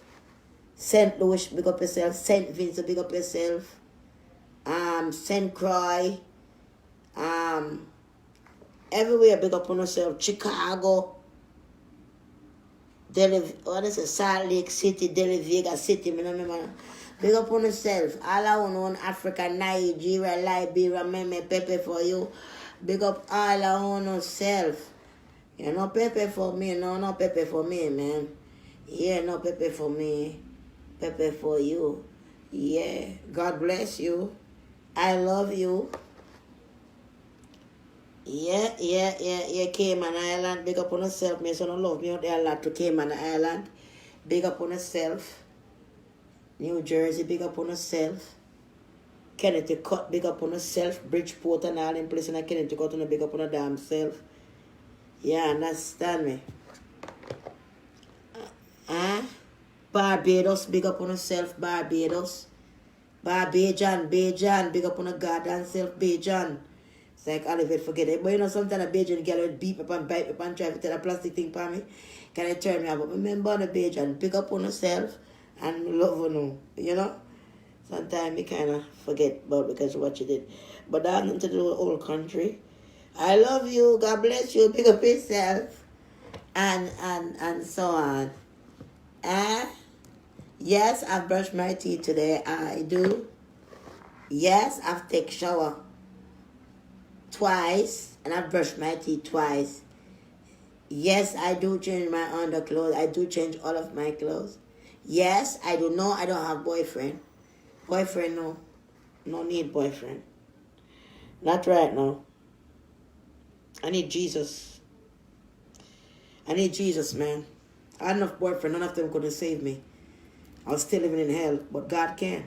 St. Louis, big up yourself. St. Vincent, big up yourself. St. Croix. Everywhere, big up on yourself. Chicago. Salt Lake City, Delhi, Vegas City. Big up on yourself. All I want Africa, Nigeria, Liberia, me Pepe for you. Big up all I want yourself. You know, Pepe for me. No Pepe for me, man. Yeah, no Pepe for me. Pepe for you. Yeah. God bless you. I love you. Yeah. Cayman Island. Big up on yourself. Me so don't love me out there a lot to Cayman Island. Big up on yourself. New Jersey, big up on yourself. Connecticut, big up on yourself. Bridgeport and all in place in Connecticut, and big up on your damn self. Yeah, understand me? Barbados, big up on yourself. Barbados. Bajan, big up on your goddamn self. Bajan. It's like all of it, forget it. But you know, sometimes a Bajan girl would beat up and bite up and try to tell a plastic thing for me. Can I turn me out? But remember on the Bajan, big up on yourself. And love you know. Sometimes you kind of forget about because of what you did. But that has nothing to do with the whole country. I love you. God bless you. Big up yourself. And so on. Yes, I've brushed my teeth today. I do. Yes, I've taken shower twice. And I've brushed my teeth twice. Yes, I do change my underclothes. I do change all of my clothes. Yes, I do know I don't have boyfriend. Boyfriend, no. No need boyfriend. Not right now. I need Jesus. I need Jesus, man. I had enough boyfriend. None of them couldn't save me. I was still living in hell, but God can.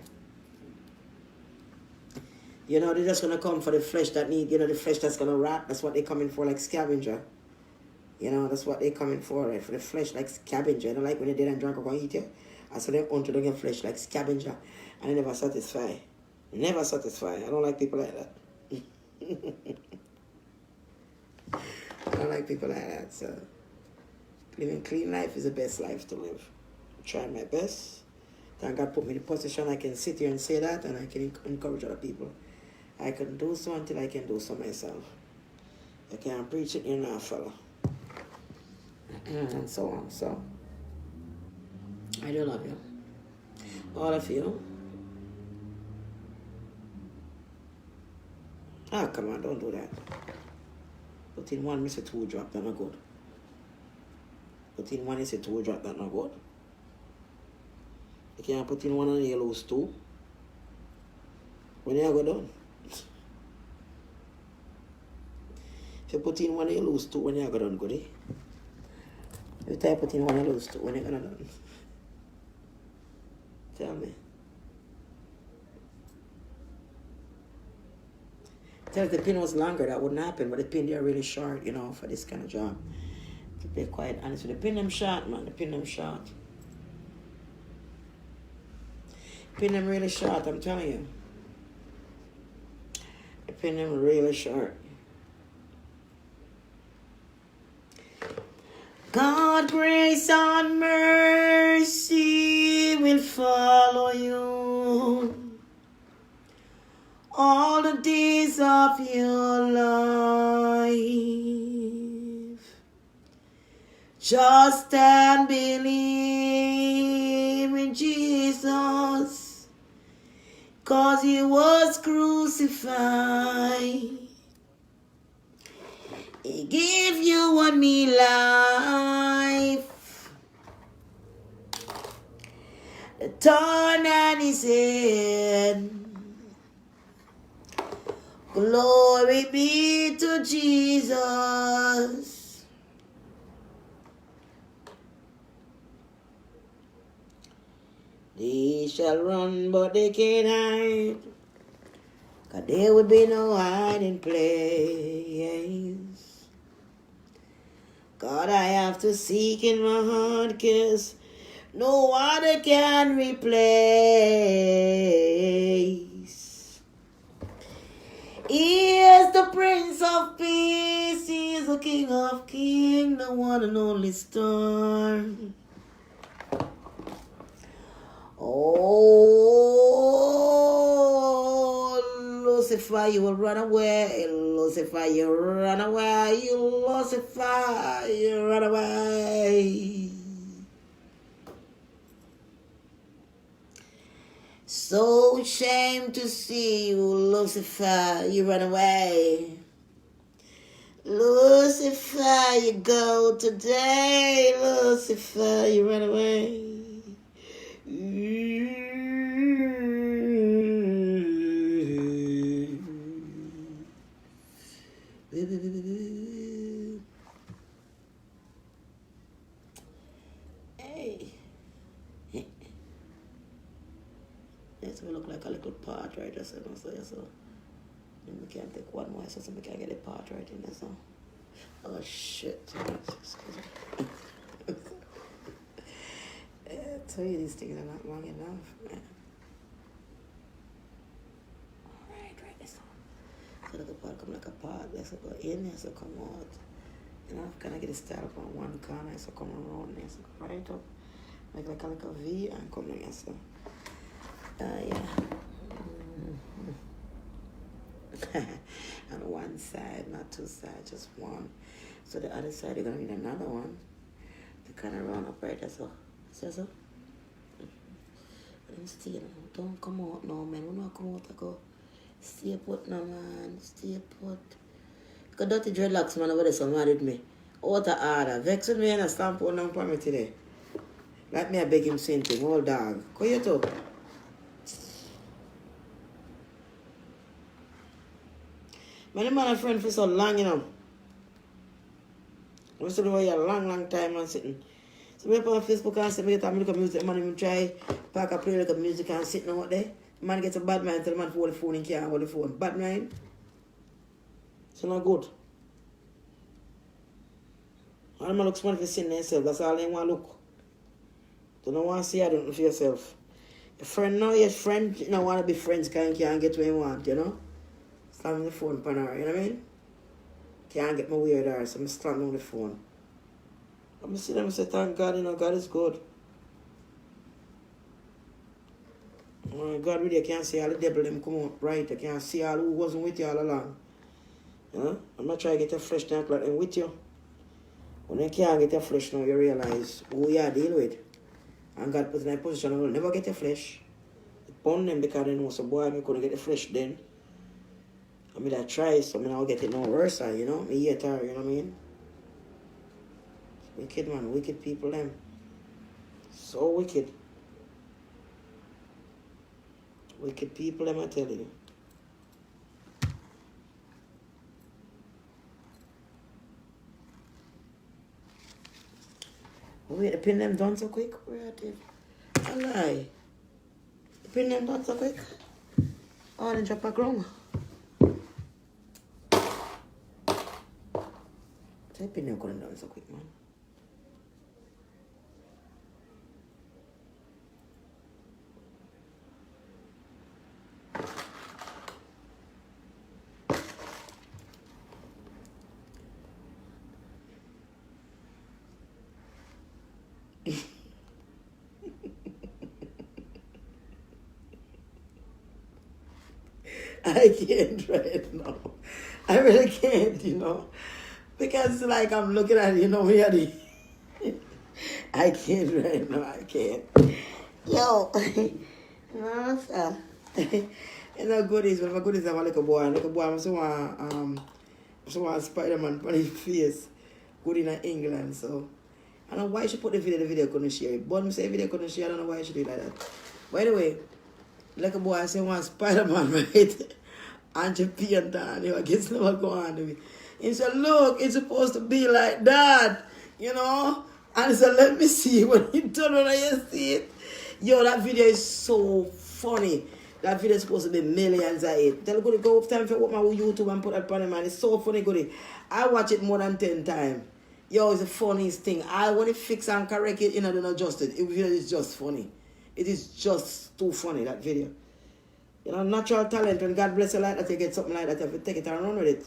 You know, they're just going to come for the flesh that need, the flesh that's going to rot. That's what they're coming for, like scavenger. You know, that's what they're coming for, right? For the flesh, like scavenger. You know, like when you're dead and drunk, are going to eat you. I saw them onto the flesh, like scavenger. And I never satisfy. Never satisfy. I don't like people like that. I don't like people like that. So, living clean life is the best life to live. I'm trying my best. Thank God put me in a position I can sit here and say that, and I can encourage other people. I can do so until I can do so myself. I can't preach it, you're not a fella. And so on. So, I do love you. All of you. Ah, come on, don't do that. Put in one, miss a two drop, that's not good. Put in one, miss a two drop, that's not good. You can't put in one and you lose two. When you go done? If you put in one and you lose two, when you go done, goodie? If you put in one and you lose two, when you gonna done? Tell me. Tell if the pin was longer, that wouldn't happen, but the pin they're really short, for this kind of job. To be quite honest with you. The pin them short, man. The pin them short. Pin them really short, I'm telling you. The pin them really short. God, grace and mercy will follow you all the days of your life. Just and believe in Jesus, 'cause he was crucified. He gave you and me life. torn and his head. Glory be to Jesus. They shall run, but they can't hide, 'cause there will be no hiding place. God, I have to seek in my heart, 'cause no other can replace. He is the Prince of Peace. He is the King of Kings, the one and only star. Oh, Lucifer, you will run away. Lucifer, you run away. You Lucifer, you run away. So ashamed to see you, Lucifer, you run away. Lucifer, you go today. Lucifer, you run away. Hey. This will look like a little part right there, so we can't take one more, so we can get a part right in there, so. Oh shit. I tell you, these things are not long enough, man. Right this one. So the part come like a part, this will go in, this will come out. You know, kind of get it started from one corner, so come around, this will go right up. Make like a little V and come in, so. Yeah. On one side, not two sides, just one. So the other side, you're gonna need another one to kind of run up right there. So, see so? Let me stay now. Don't come out now, man. We don't come out. I go. Stay put now, man. Stay put. Because dirty dreadlocks, man, over there, so mad with me. Out of order. Vex with me and a stamp on down for me today. Like me, I beg him same thing. Old dog. Go you too. Man, the man a friend for so long, you know. We still wait a long time and sitting. So we up on Facebook and say, we get a look at music, man, even try park a play like a music and sitting out there. The man gets a bad mind, tell the man to hold the phone and can't hold the phone. Bad mind. So not good. All the man looks smart for seeing themselves, that's all they want to look. They don't want to see I don't for yourself. Your friend now, your friend, you don't want to be friends because you can't get what you want, you know? Slam the phone upon her, you know what I mean? Can't get my weird her, so I'm slamming on the phone. I'm see them and say, thank God, you know, God is good. God really, you can't see all the devil them come out right. You can't see all who wasn't with you all along. You know? I'm not trying to get your flesh down like them with you. When you can't get your flesh now, you realize who you are dealing with. And God put in a position, you will never get your flesh. Upon them because they know, so boy, I couldn't get the flesh then. I mean, I try, so I mean, I'll get it no worse, you know? Me hate her, you know what I mean? Wicked, man. Wicked people, them. So wicked. Wicked people, them, I tell you. Wait, the pin them done so quick? Where are they? A lie. The pin them done so quick? Oh, they drop a ground. The pin them couldn't done so quick, man. I can't right now. I really can't, you know. Because like I'm looking at it, you know, we are the I can't right now, I can't. Yo, no, sir. You know, goodies, but my goodies have a little boy. I'm so want Spider-Man on his face. Good in England, so I don't know why she put the video couldn't share it. But I say the video couldn't share, I don't know why she did like that. By the way, like a boy I say one Spider-Man, right? And she paint on you, I guess never go on to me. He said, look, it's supposed to be like that, you know? And he said, let me see. When he turned on and you see it. Yo, that video is so funny. That video is supposed to be millions of it. Tell Goody, go time for what my YouTube and put that on it, man. It's so funny, Goody. I watch it more than 10 times. Yo, it's the funniest thing. I want to fix and correct it, I don't adjust it. It is just funny. It is just too funny, that video. You know, natural talent, when God bless you like that, you get something like that, you have to take it and run with it.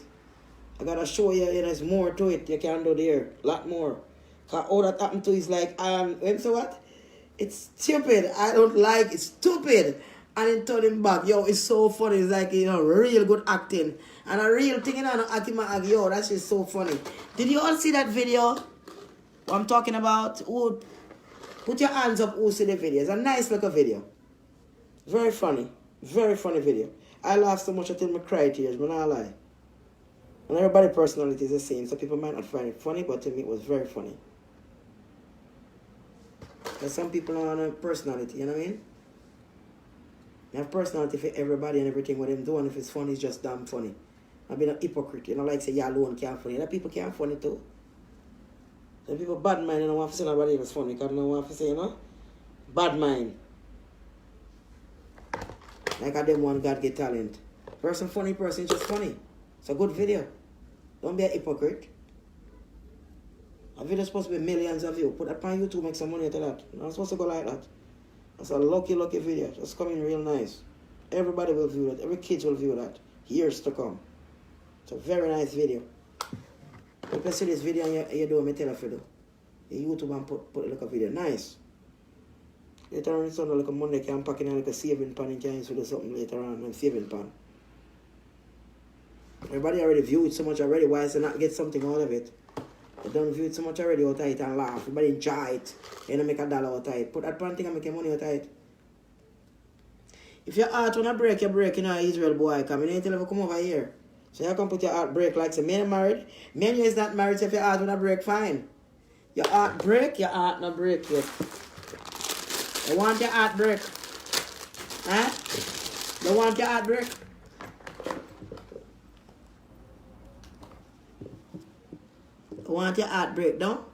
I gotta show you, there's more to it. You can do there, a lot more. Because all that happened to is like, so what? It's stupid. I don't like it. Stupid. And then turn him back. Yo, it's so funny. It's like, real good acting. And a real thing, acting, yo, that's just so funny. Did you all see that video? What I'm talking about? Who, put your hands up who see the video. It's a nice little video. Very funny. Very funny video. I laughed so much until I cried tears, but not lie. And everybody's personality is the same, so people might not find it funny, but to me it was very funny. Because some people are on a personality, you know what I mean? You have personality for everybody and everything what them do, and if it's funny, it's just damn funny. I've been a hypocrite, like say, you alone can't funny. Other people can't funny too. Some people bad mind, don't want to say nobody else funny, because they don't want to say, bad mind. Like I them one God get talent. Person funny, person just funny. It's a good video. Don't be a hypocrite. A video supposed to be millions of views. Put that on YouTube, make some money out of that. Not supposed to go like that. That's a lucky video. Just coming real nice. Everybody will view that. Every kid will view that. Years to come. It's a very nice video. If you see this video and you do, me tell you for do. You YouTube and put a little video. Nice. Later on, it's not like a Monday can pack in like a saving pan and can use do something later on and saving pan. Everybody already viewed it so much already. Why is it not get something out of it? They don't view it so much already out of it and laugh. Everybody enjoy it. You know, make $1 out of it. Put that pan thing and make your money out of it. If your heart wanna break, you break, Israel boy. Come in until you come over here. So you can put your heart break like say, me and married. Me and you is not married, so if your heart wanna break, fine. Your heart break, your heart not break yet. You want your heart break? Huh? You want your heart break? You want your heart break, no?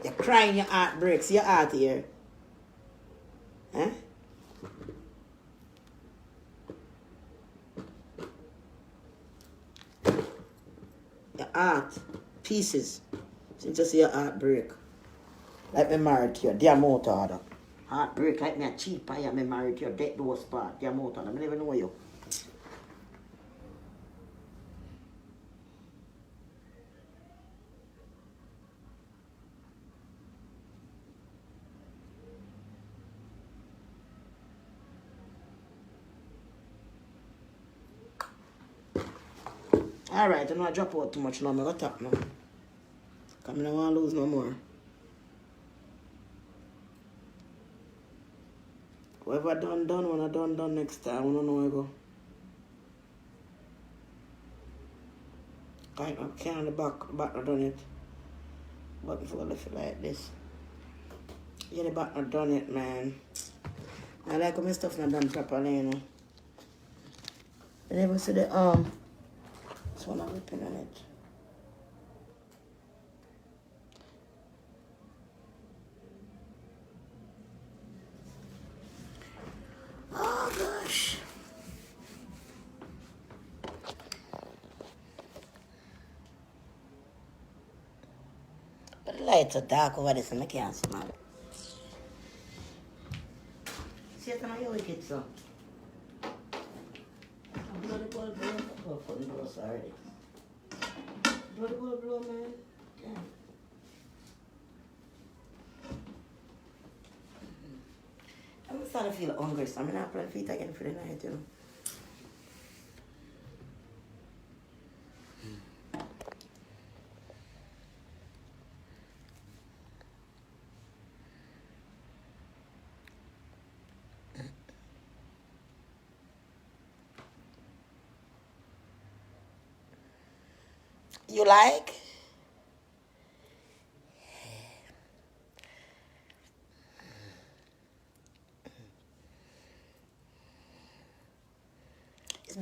You're crying your heart breaks, your heart here. Huh? Your heart pieces. Since you see your heart break. Like me married to you, dear motor. Heartbreak like me a cheap I am married to your dead door spot, your motor. I never know you. Alright, I'm not drop out too much now, I'm gonna tap now. Because I don't want to lose no more. Whatever done, when I done next time, I don't know where I go. I can't on the back I done it. But before I left it like this. Yeah, the back I done it, man. I like when my stuff not done properly, you know. I never see the arm. This one I'm ripping on it. Oh gosh. But the lights are dark over this and I can't see, man. See it on your wicked, son. Bloody ball blow. Oh, for the blow, sorry. Bloody ball blow, man. Damn. I'm starting to feel hungry, so I'm not planning to eat again for the night, you know. You like?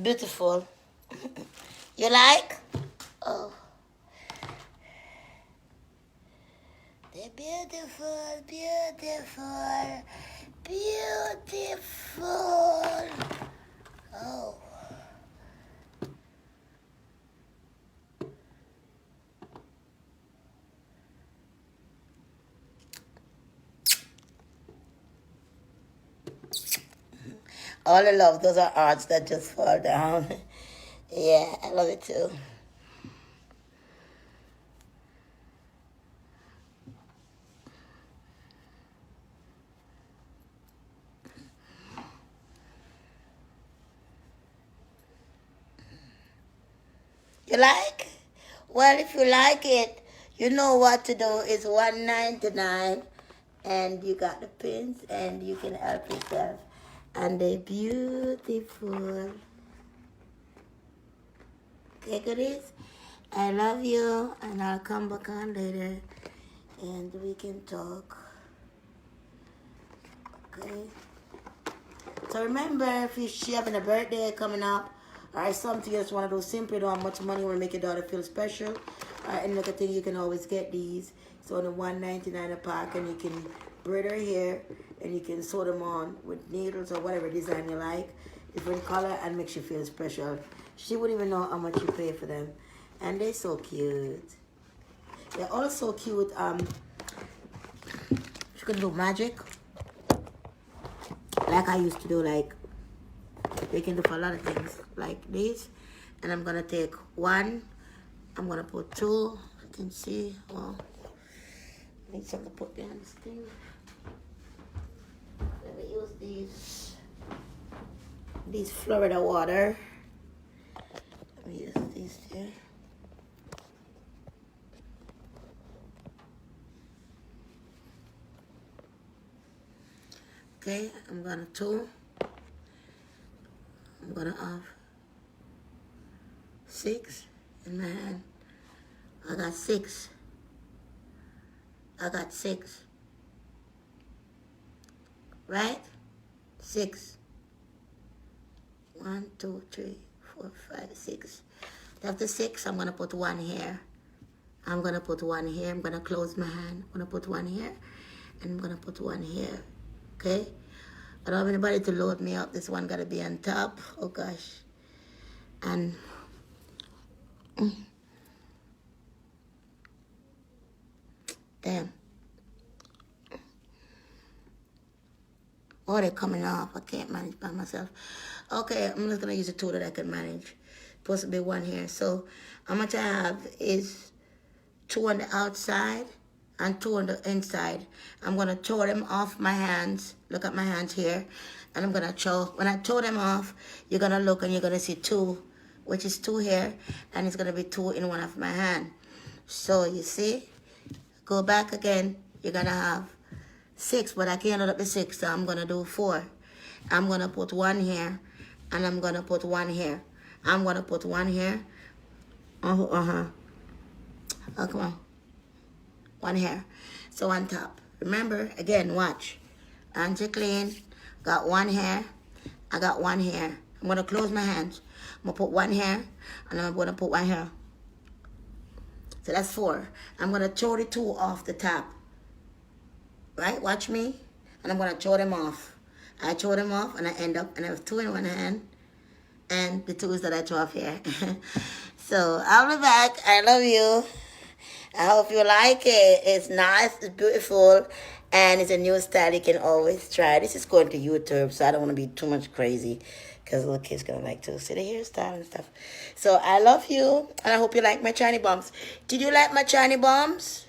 beautiful. You like? Oh. They're beautiful, beautiful, beautiful. Oh. All the love, those are arts that just fall down. Yeah, I love it too. You like? Well, if you like it, you know what to do. It's $1.99, and you got the pins, and you can help yourself. And they're beautiful. Okay, goodies? I love you, and I'll come back on later, and we can talk. Okay? So remember, if you're having a birthday coming up, or something you just want to do simply, don't have much money, want to make your daughter feel special, or any other thing, you can always get these. So on $1.99 a pack, and you can braid her hair, and you can sew them on with needles or whatever design you like, different color, and makes you feel special. She wouldn't even know how much you pay for them. And they're so cute. They're also cute. You can do magic, like I used to do, like they can do for a lot of things like this. And I'm gonna take one, I'm gonna put two. You can see, well, I need something to put behind this thing. Let me use these Florida water. Let me use these here. Okay, I'm gonna two. I'm gonna have 6 in my hand. I got 6. I got 6. Right? 6. 1, 2, 3, 4, 5, 6. After 6, I'm gonna put one here. I'm gonna put one here. I'm gonna close my hand. I'm gonna put one here, and I'm gonna put one here. Okay? I don't have anybody to load me up. This one gotta be on top. Oh gosh. And damn. Oh, they're coming off. I can't manage by myself. Okay, I'm just gonna use a tool that I can manage. Supposed to be one here. So how much I have is 2 on the outside and 2 on the inside. I'm gonna throw them off my hands. Look at my hands here. And I'm gonna throw, when I throw them off, you're gonna look and you're gonna see 2, which is 2 here, and it's gonna be 2 in one of my hand. So you see, go back again, you're gonna have 6, but I can't load up the 6, so I'm gonna do 4. I'm gonna put 1 here, and I'm gonna put 1 here. I'm gonna put 1 here. Oh, come on. 1 here. So on top. Remember, again, watch. Hands are clean. Got 1 here. I got 1 here. I'm going to close my hands. I'm going to put 1 here. And I'm going to put 1 here. So that's 4. I'm going to throw the 2 off the top. Right? Watch me. And I'm going to throw them off. I throw them off and I end up, and I have 2 in one hand. And the 2s that I throw off here. So I'll be back. I love you. I hope you like it. It's nice, it's beautiful, and it's a new style you can always try. This is going to YouTube, so I don't want to be too much crazy because little kids going to like to see the hairstyle and stuff. So I love you, and I hope you like my Chiny Bombs. Did you like my Chiny Bombs?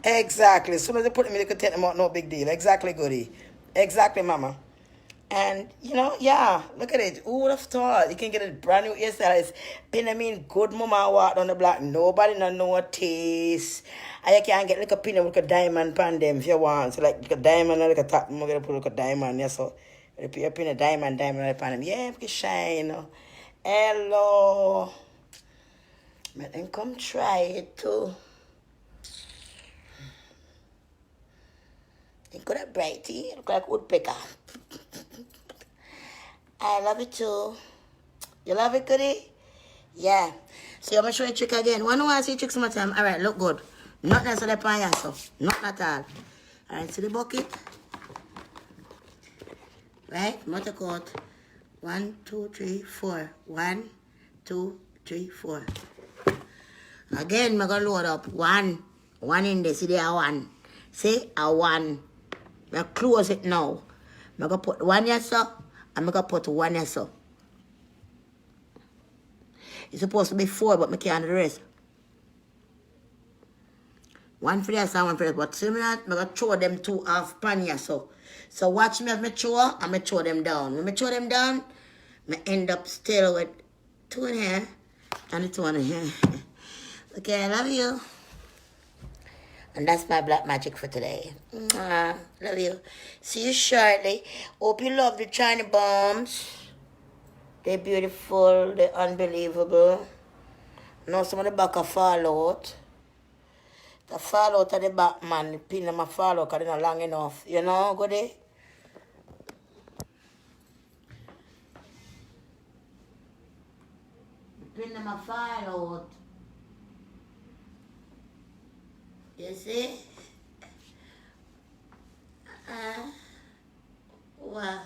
Exactly. As soon as they put them in, they could take them out, no big deal. Exactly, goody. Exactly, mama. And, you know, yeah, look at it. Who would have thought? You can get a brand new hairstyle. It's been, I mean, good mama walk down the block. Nobody no know what taste. And you can get like a pin with a diamond pan them if you want. So like a diamond or like a top, I'm going to put like a diamond. Yeah, so you put a pin a diamond on the pan them. Yeah, make it shine, you know. Hello. Let them come try it too. You could have brighty. Look like woodpecker. I love it too. You love it, goodie? Yeah. So I'm going to show you a trick again. One want to see tricks more time. Alright, look good. Not necessarily pan ya, so. Not at all. Alright, see the bucket? Right? Motor coat. 1, 2, 3, 4. 1, 2, 3, 4. Again, I'm going to load up. 1. 1 in there. See there, 1. See? A 1. I close it now. I'm going to put 1 here, so. I'm going to put 1 here, so. It's supposed to be 4, but I can't do the rest. 1 for this and 1 for this. But see me that? I'm going to throw them 2 half pan here, so. So watch me as I throw, and I throw them down. When I throw them down, I end up still with 2 in here and the 2 in here. Okay, I love you. And that's my black magic for today. Mwah. Love you. See you shortly. Hope you love the China bombs. They're beautiful. They're unbelievable. Now some of the back of fall out. The fall out of the back, man. The pin them a fall out because they're not long enough. You know, goodie? The pin them a fall out. You see? What?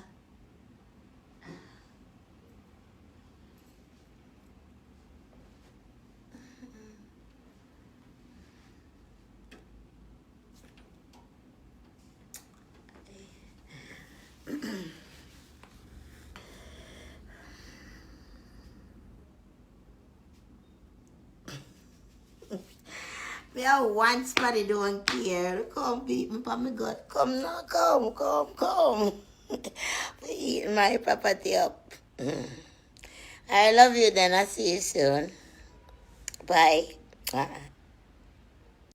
Me have one somebody don't care. Come beat me for me gut. Come now, come. We eating my property up. I love you then. I'll see you soon. Bye.